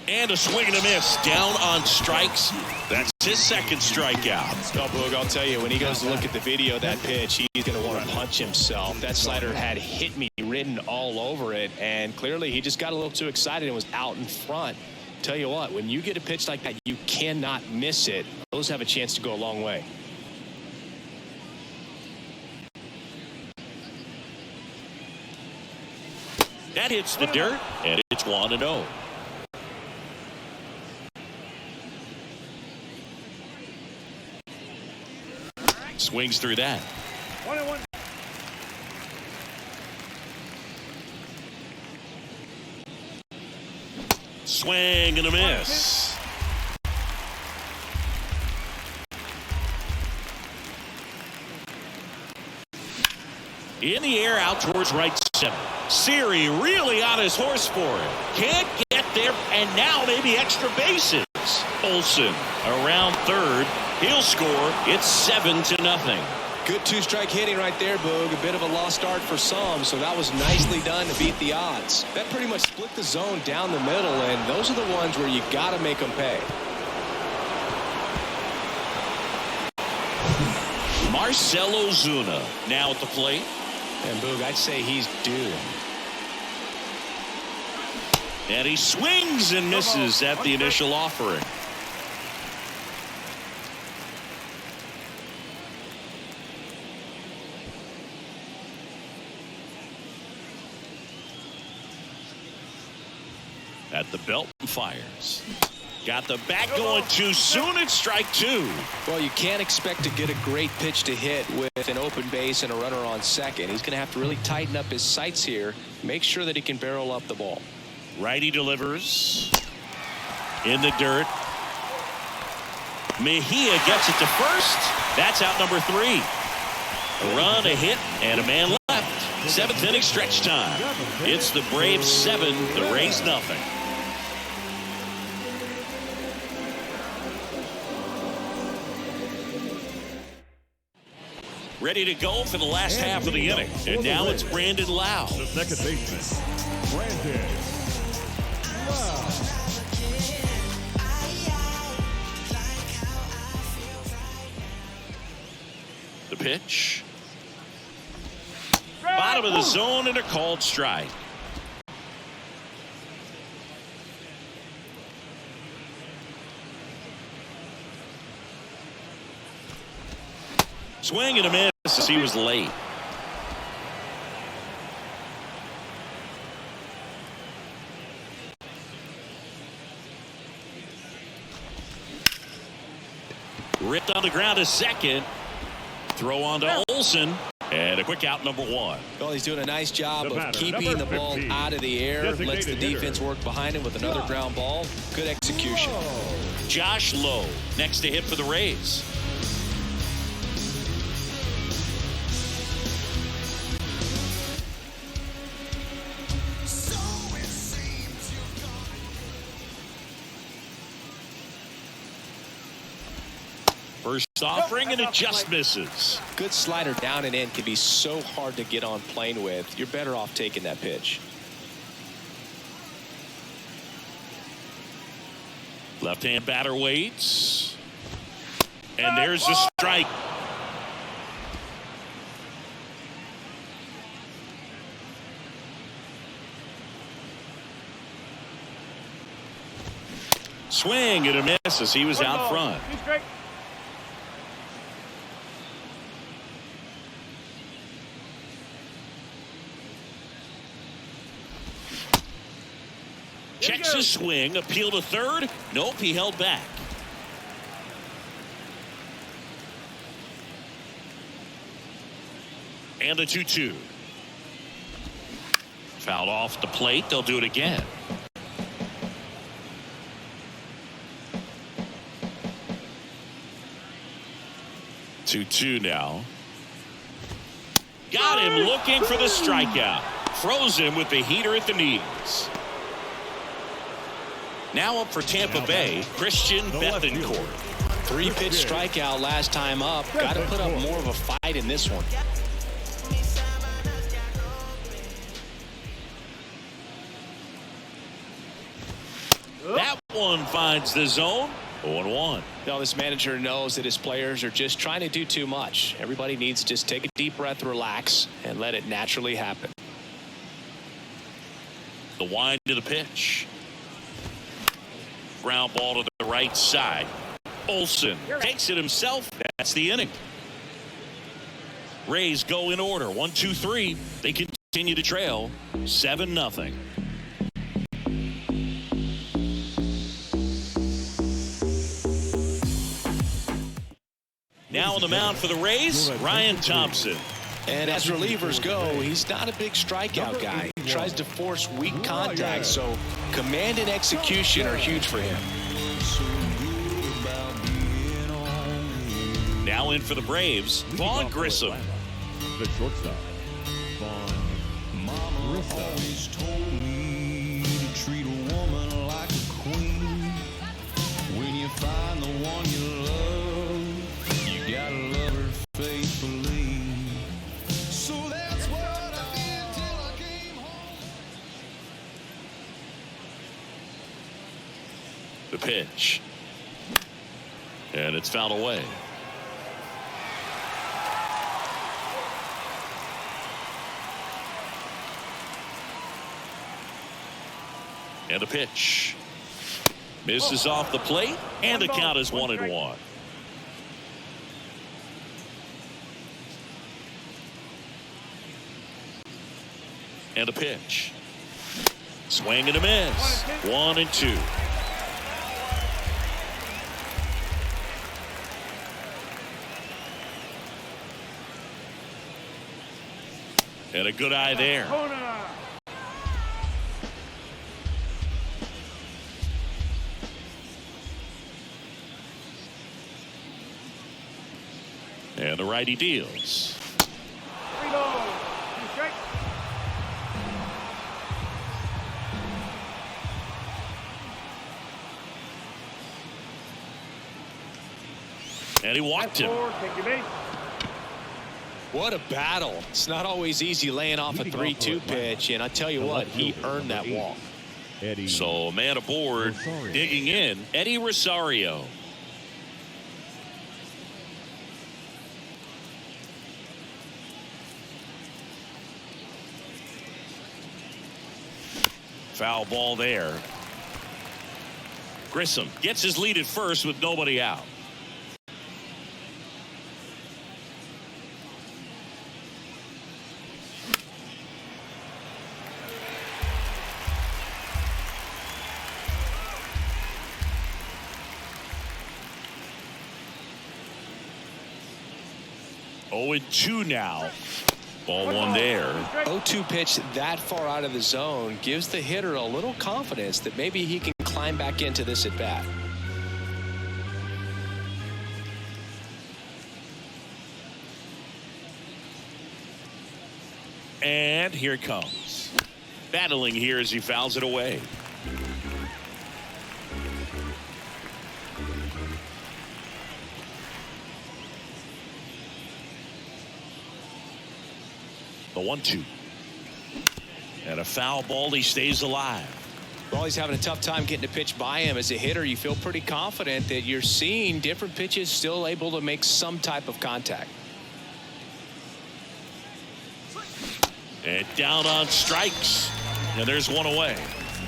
And a swing and a miss. Down on strikes. That's his second strikeout. Oh, Boog, I'll tell you, when he goes to look at the video of that pitch, he's going to want to punch himself. That slider had hit me written all over it, and clearly he just got a little too excited and was out in front. Tell you what, when you get a pitch like that, you cannot miss it. Those have a chance to go a long way. That hits the dirt, and it's 1-0. Swings through that. 1-1. Swing and a miss. In the air out towards right center. Siri really on his horse for it. Can't get there, and now maybe extra bases. Olsen around third. He'll score. It's 7-0. Good 2-strike hitting right there, Boog. A bit of a lost start for some, so that was nicely done to beat the odds. That pretty much split the zone down the middle, and those are the ones where you got to make them pay. Marcell Ozuna now at the plate. And Boog, I'd say he's due. And he swings and misses at the initial offering. At the belt and fires. Got the bat going too soon. It's strike 2. Well, you can't expect to get a great pitch to hit with an open base and a runner on second. He's going to have to really tighten up his sights here. Make sure that he can barrel up the ball. Righty delivers. In the dirt. Mejia gets it to first. That's out number 3. A run, a hit, and a man left. Seventh inning stretch time. It's the Braves 7, the Rays nothing. Ready to go for the last half of the inning. And now it's Brandon Lau. The second baseman, Brandon Lau. The pitch. Bottom of the zone and a called strike. Swing and a miss as he was late. Ripped on the ground to second. Throw on to Olsen. And a quick out, number 1. Well, he's doing a nice job of keeping the ball out of the air. Lets the defense work behind him with another ground ball. Good execution. Josh Lowe next to hit for the Rays. First offering and it just misses. Good slider down and in can be so hard to get on plane with. You're better off taking that pitch. Left-hand batter waits. And there's the strike. Swing and a miss as he was out front. Checks his swing, appeal to third. Nope, he held back. And the 2-2. Fouled off the plate. They'll do it again. Two now. Got him looking for the strikeout. Froze him with the heater at the knees. Now up for Tampa Bay, Christian Bethancourt. 3-pitch strikeout last time up. Got to put up more of a fight in this one. That one finds the zone. 0-1. Now this manager knows that his players are just trying to do too much. Everybody needs to just take a deep breath, relax, and let it naturally happen. The wind to the pitch. Ground ball to the right side. Olsen takes it himself. That's the inning. Rays go in order. 1, 2, 3. They continue to trail 7-0. Now on the mound for the Rays, Ryan Thompson. And as relievers go, he's not a big strikeout guy. He tries to force weak contact, so command and execution are huge for him. Now in for the Braves, Vaughn Grissom. The shortstop, Vaughn Grissom. Told me to treat a woman like a queen. When you find the one you love, you gotta love her faithfully. So that's what I did till I came home. The pitch. And it's fouled away. And the pitch. Misses off the plate, and the count is 1-1. And the pitch. Swing and a miss. 1-2. And a good eye there. And the righty deals. 3 balls, 2 strikes. And he walked him. Forward, take your base. What a battle. It's not always easy laying off a 3-2 pitch, and I tell you what, he earned that walk. So man aboard, digging in, Eddie Rosario. Foul ball there. Grissom gets his lead at first with nobody out. Oh, 2 now. Ball one there. 0-2 pitch that far out of the zone gives the hitter a little confidence that maybe he can climb back into this at bat. And here it comes. Battling here as he fouls it away. The 1-2. And a foul ball. He stays alive. Well, he's having a tough time getting a pitch by him. As a hitter, you feel pretty confident that you're seeing different pitches still able to make some type of contact. And down on strikes. And there's one away.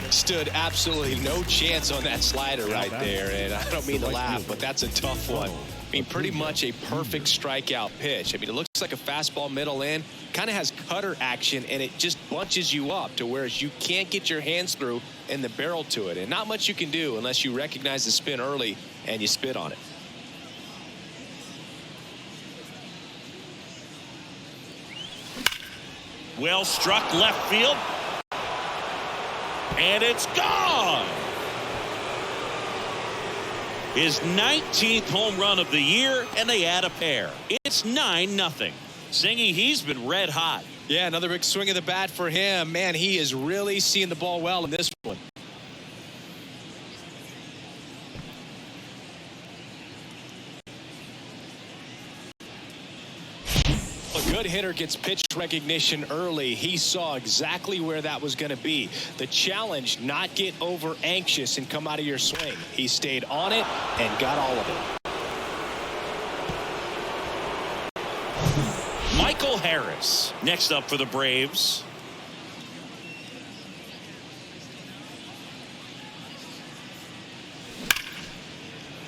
Stood absolutely no chance on that slider right there. And I don't mean to laugh, but that's a tough one. I mean, pretty much a perfect strikeout pitch. I mean, it looks like a fastball middle in, kind of has cutter action, and it just bunches you up to whereas you can't get your hands through and the barrel to it. And not much you can do unless you recognize the spin early and you spit on it. Well struck left field. And it's gone. His 19th home run of the year, and they add a pair. It's 9-0. Zingy, he's been red hot. Yeah, another big swing of the bat for him. Man, he is really seeing the ball well in this one. A good hitter gets pitch recognition early. He saw exactly where that was going to be. The challenge, not get over anxious and come out of your swing. He stayed on it and got all of it. Michael Harris next up for the Braves.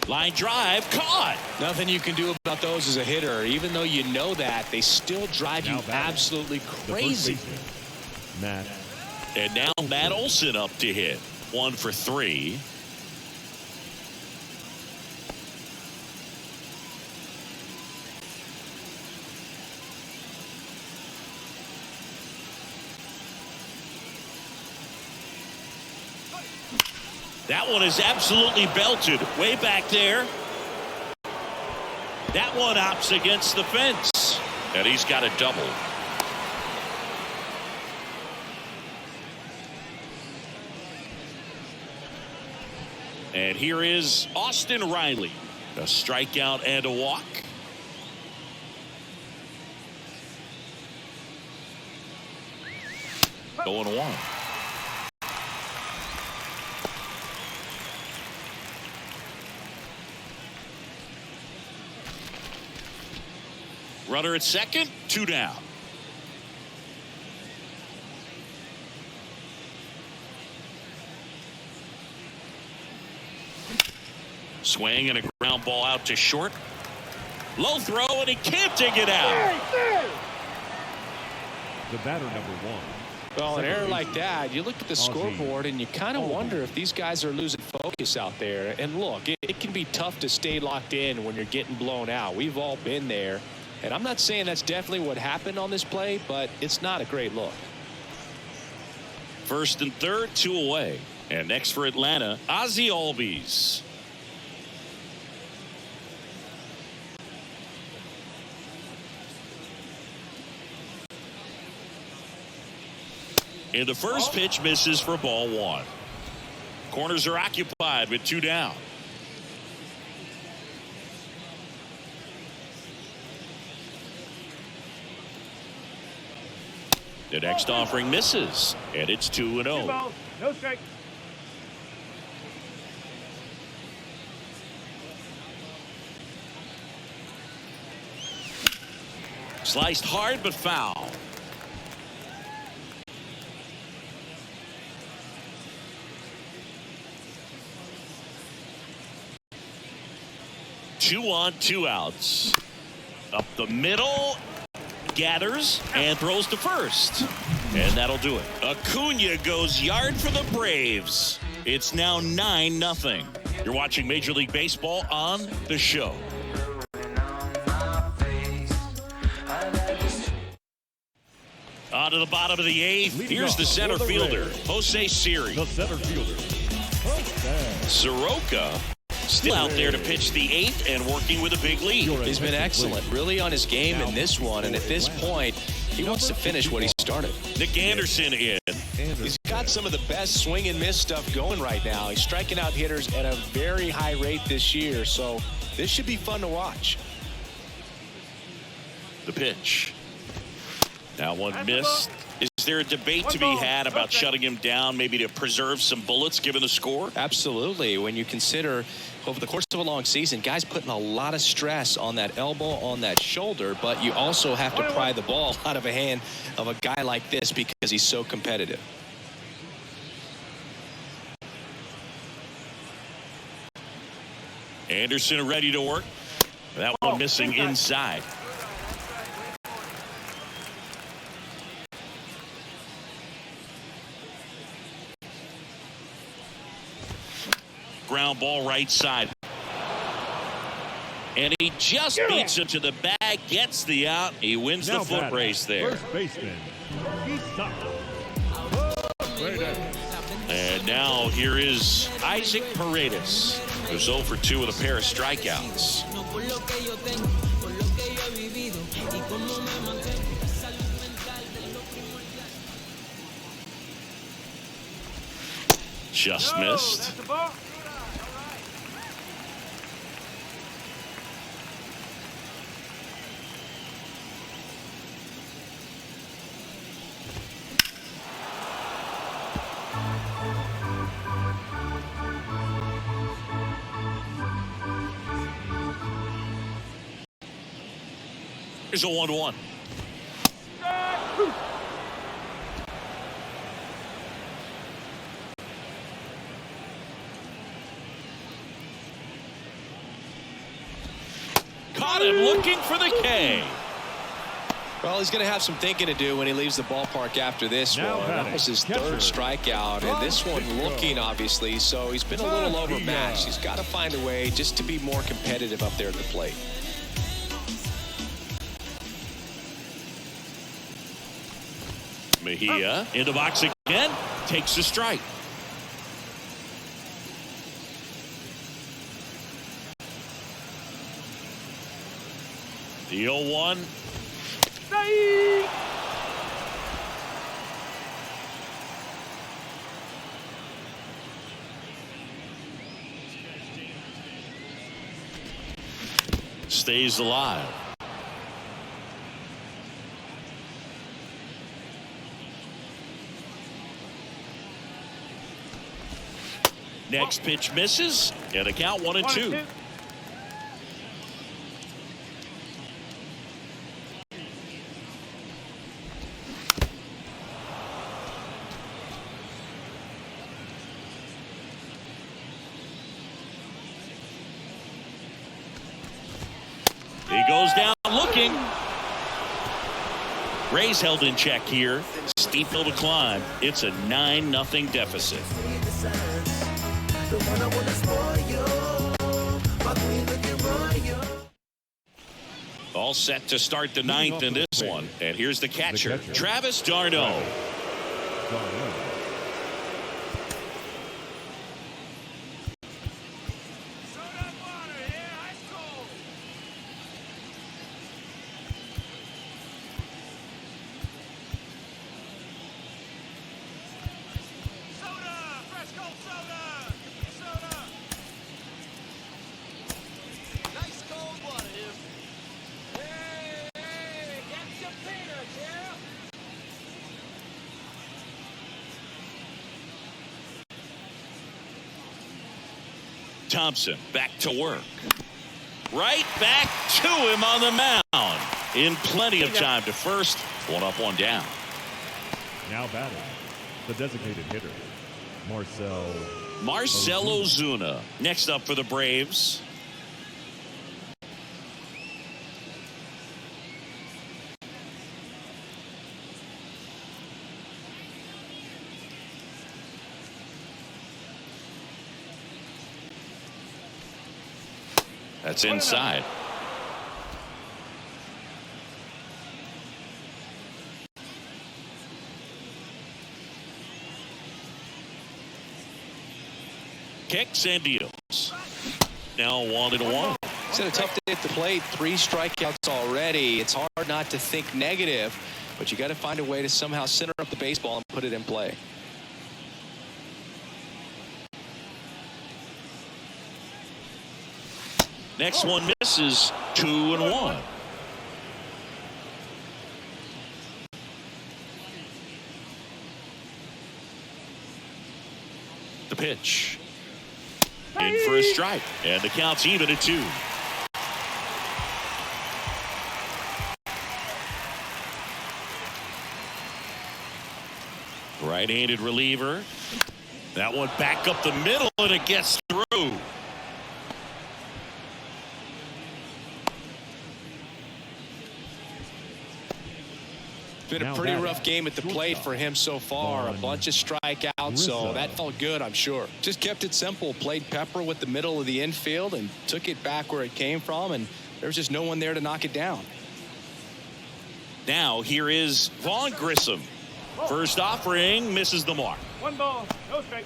Line drive caught. Nothing you can do about those as a hitter. Even though you know that, they still drive you absolutely crazy. And now Matt Olson up to hit. 1 for 3. That one is absolutely belted way back there. That one opts against the fence. And he's got a double. And here is Austin Riley. A strikeout and a walk. Going 1. Runner at second, 2 down. Swing and a ground ball out to short. Low throw and he can't dig it out. The batter, number 1. Well, an error like that, you look at the scoreboard and you kind of wonder if these guys are losing focus out there. And look, it can be tough to stay locked in when you're getting blown out. We've all been there. And I'm not saying that's definitely what happened on this play, but it's not a great look. First and third, 2 away. And next for Atlanta, Ozzie Albies. And the first pitch misses for ball 1. Corners are occupied with 2 down. The next offering misses, and it's 2-0. 2 balls, no strike. Sliced hard but foul. Two on, 2 outs. Up the middle, gathers and throws to first, and that'll do it. Acuna goes yard for the Braves. It's now 9-0. You're watching Major League Baseball on The Show. On to the bottom of the 8th. Here's the center fielder, Jose Siri. The center fielder, Jose. Soroka still out there to pitch the 8th and working with a big lead. He's been excellent, really on his game in this one, and at this point, he wants to finish what he started. Nick Anderson in. He's got some of the best swing and miss stuff going right now. He's striking out hitters at a very high rate this year, so this should be fun to watch. The pitch. That one missed. Is there a debate to be had about shutting him down, maybe to preserve some bullets given the score? Absolutely. When you consider over the course of a long season, guys putting a lot of stress on that elbow, on that shoulder, but you also have to pry the ball out of a hand of a guy like this because he's so competitive. Anderson ready to work. That one missing inside. Ground ball right side. And he just beats him to the bag, gets the out. He wins the foot race there. First baseman, And now here is Isaac Paredes, who's 0 for 2 with a pair of strikeouts. Just missed. Here's a 1-1. Caught him looking for the K. Well, he's going to have some thinking to do when he leaves the ballpark after this one. That was his third strikeout, and this one looking, obviously, so he's been a little overmatched. He's got to find a way just to be more competitive up there at the plate. Mejia in the box again, takes the strike. The 0-1. Stays alive. Next pitch misses, and a count 1-2. He goes down looking. Rays held in check here. Steep hill to climb. It's a 9-0 deficit. All set to start the 9th in this one. And here's the catcher, Travis d'Arnaud. Thompson back to work. Right back to him on the mound. In plenty of time to first. 1 up, 1 down. Now batting, the designated hitter, Marcell Ozuna next up for the Braves. That's inside. Kicks and deals. Now 1-1. It's had a tough day at the plate. 3 strikeouts already. It's hard not to think negative, but you got to find a way to somehow center up the baseball and put it in play. Next one misses. 2-1. The pitch. In for a strike. And the count's even at 2. Right-handed reliever. That one back up the middle, and it gets through. Been a pretty rough game at the plate for him so far. A bunch of strikeouts, so that felt good, I'm sure. Just kept it simple. Played pepper with the middle of the infield and took it back where it came from, and there was just no one there to knock it down. Now here is Vaughn Grissom. First offering, misses the mark. 1 ball, no strike.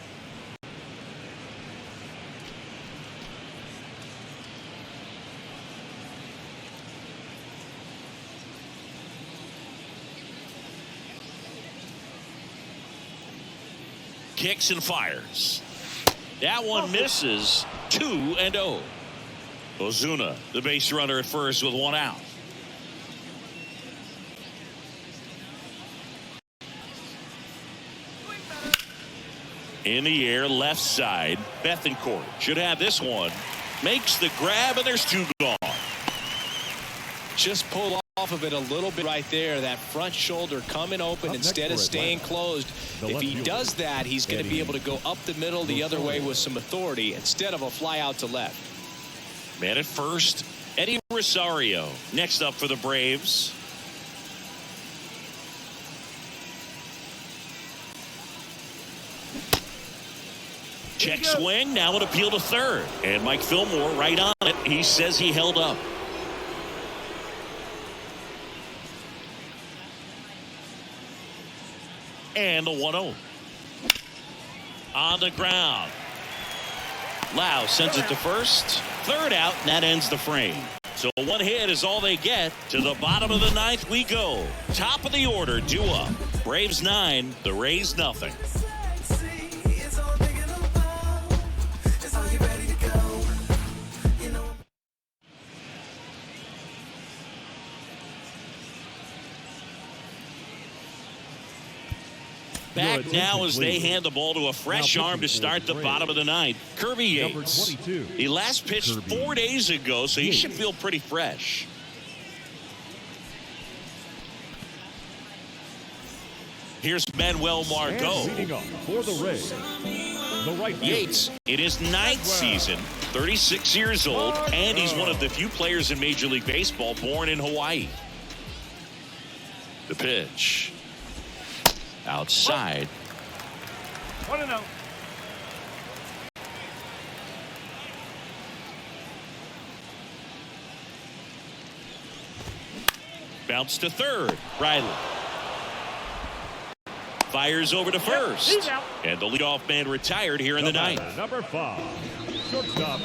Kicks and fires. That one misses. 2-0. Ozuna, the base runner at first with 1 out. In the air, left side. Bethancourt should have this one. Makes the grab, and there's 2 gone. Just pull off of it a little bit right there. That front shoulder coming open instead of staying closed. If he does that, he's going to be able to go up the middle the other way with some authority instead of a fly out to left. Man at first, Eddie Rosario next up for the Braves. Check swing, now an appeal to third. And Mike Fillmore right on it. He says he held up. And the 1-0. On the ground. Lau sends it to first. Third out, and that ends the frame. So 1 hit is all they get. To the bottom of the 9th we go. Top of the order, due up. Braves 9, the Rays nothing. Back now as they hand the ball to a fresh arm to start the bottom of the 9th. Kirby Yates. He last pitched 4 days ago, so he should feel pretty fresh. Here's Manuel Margot. For the Rays, the right Yates in his 9th season, 36 years old, and he's one of the few players in Major League Baseball born in Hawaii. The pitch. Outside. 1-0. Bounce to third. Riley. Fires over to first. And the leadoff man retired here in the 9th. Number 5. Shortstop.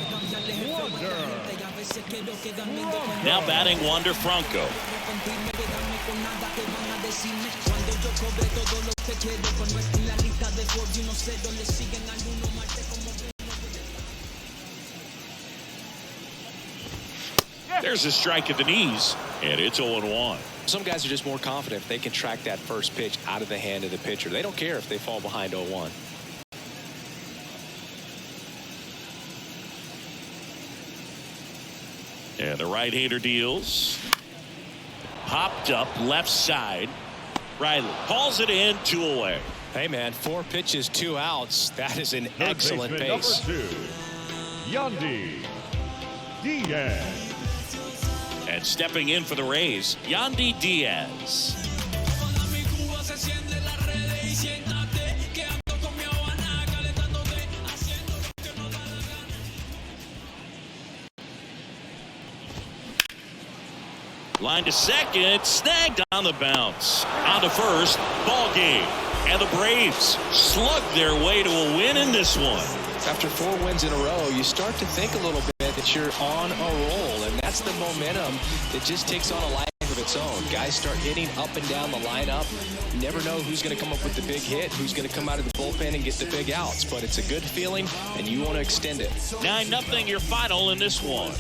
Now batting Wander Franco. There's a strike at the knees, and it's 0-1. Some guys are just more confident if they can track that first pitch out of the hand of the pitcher. They don't care if they fall behind 0-1. And the right-hander deals. Popped up left side. Riley calls it in, 2 away. Hey, man, 4 pitches, 2 outs. That is an Third excellent baseman pace. number 2, Yandy Diaz. And stepping in for the Rays, Yandy Diaz. Line to second, snagged on the bounce. On to first, ball game. And the Braves slug their way to a win in this one. After 4 wins in a row, you start to think a little bit that you're on a roll, and that's the momentum that just takes on a life of its own. Guys start hitting up and down the lineup. You never know who's going to come up with the big hit, who's going to come out of the bullpen and get the big outs, but it's a good feeling, and you want to extend it. 9-0 your final in this one.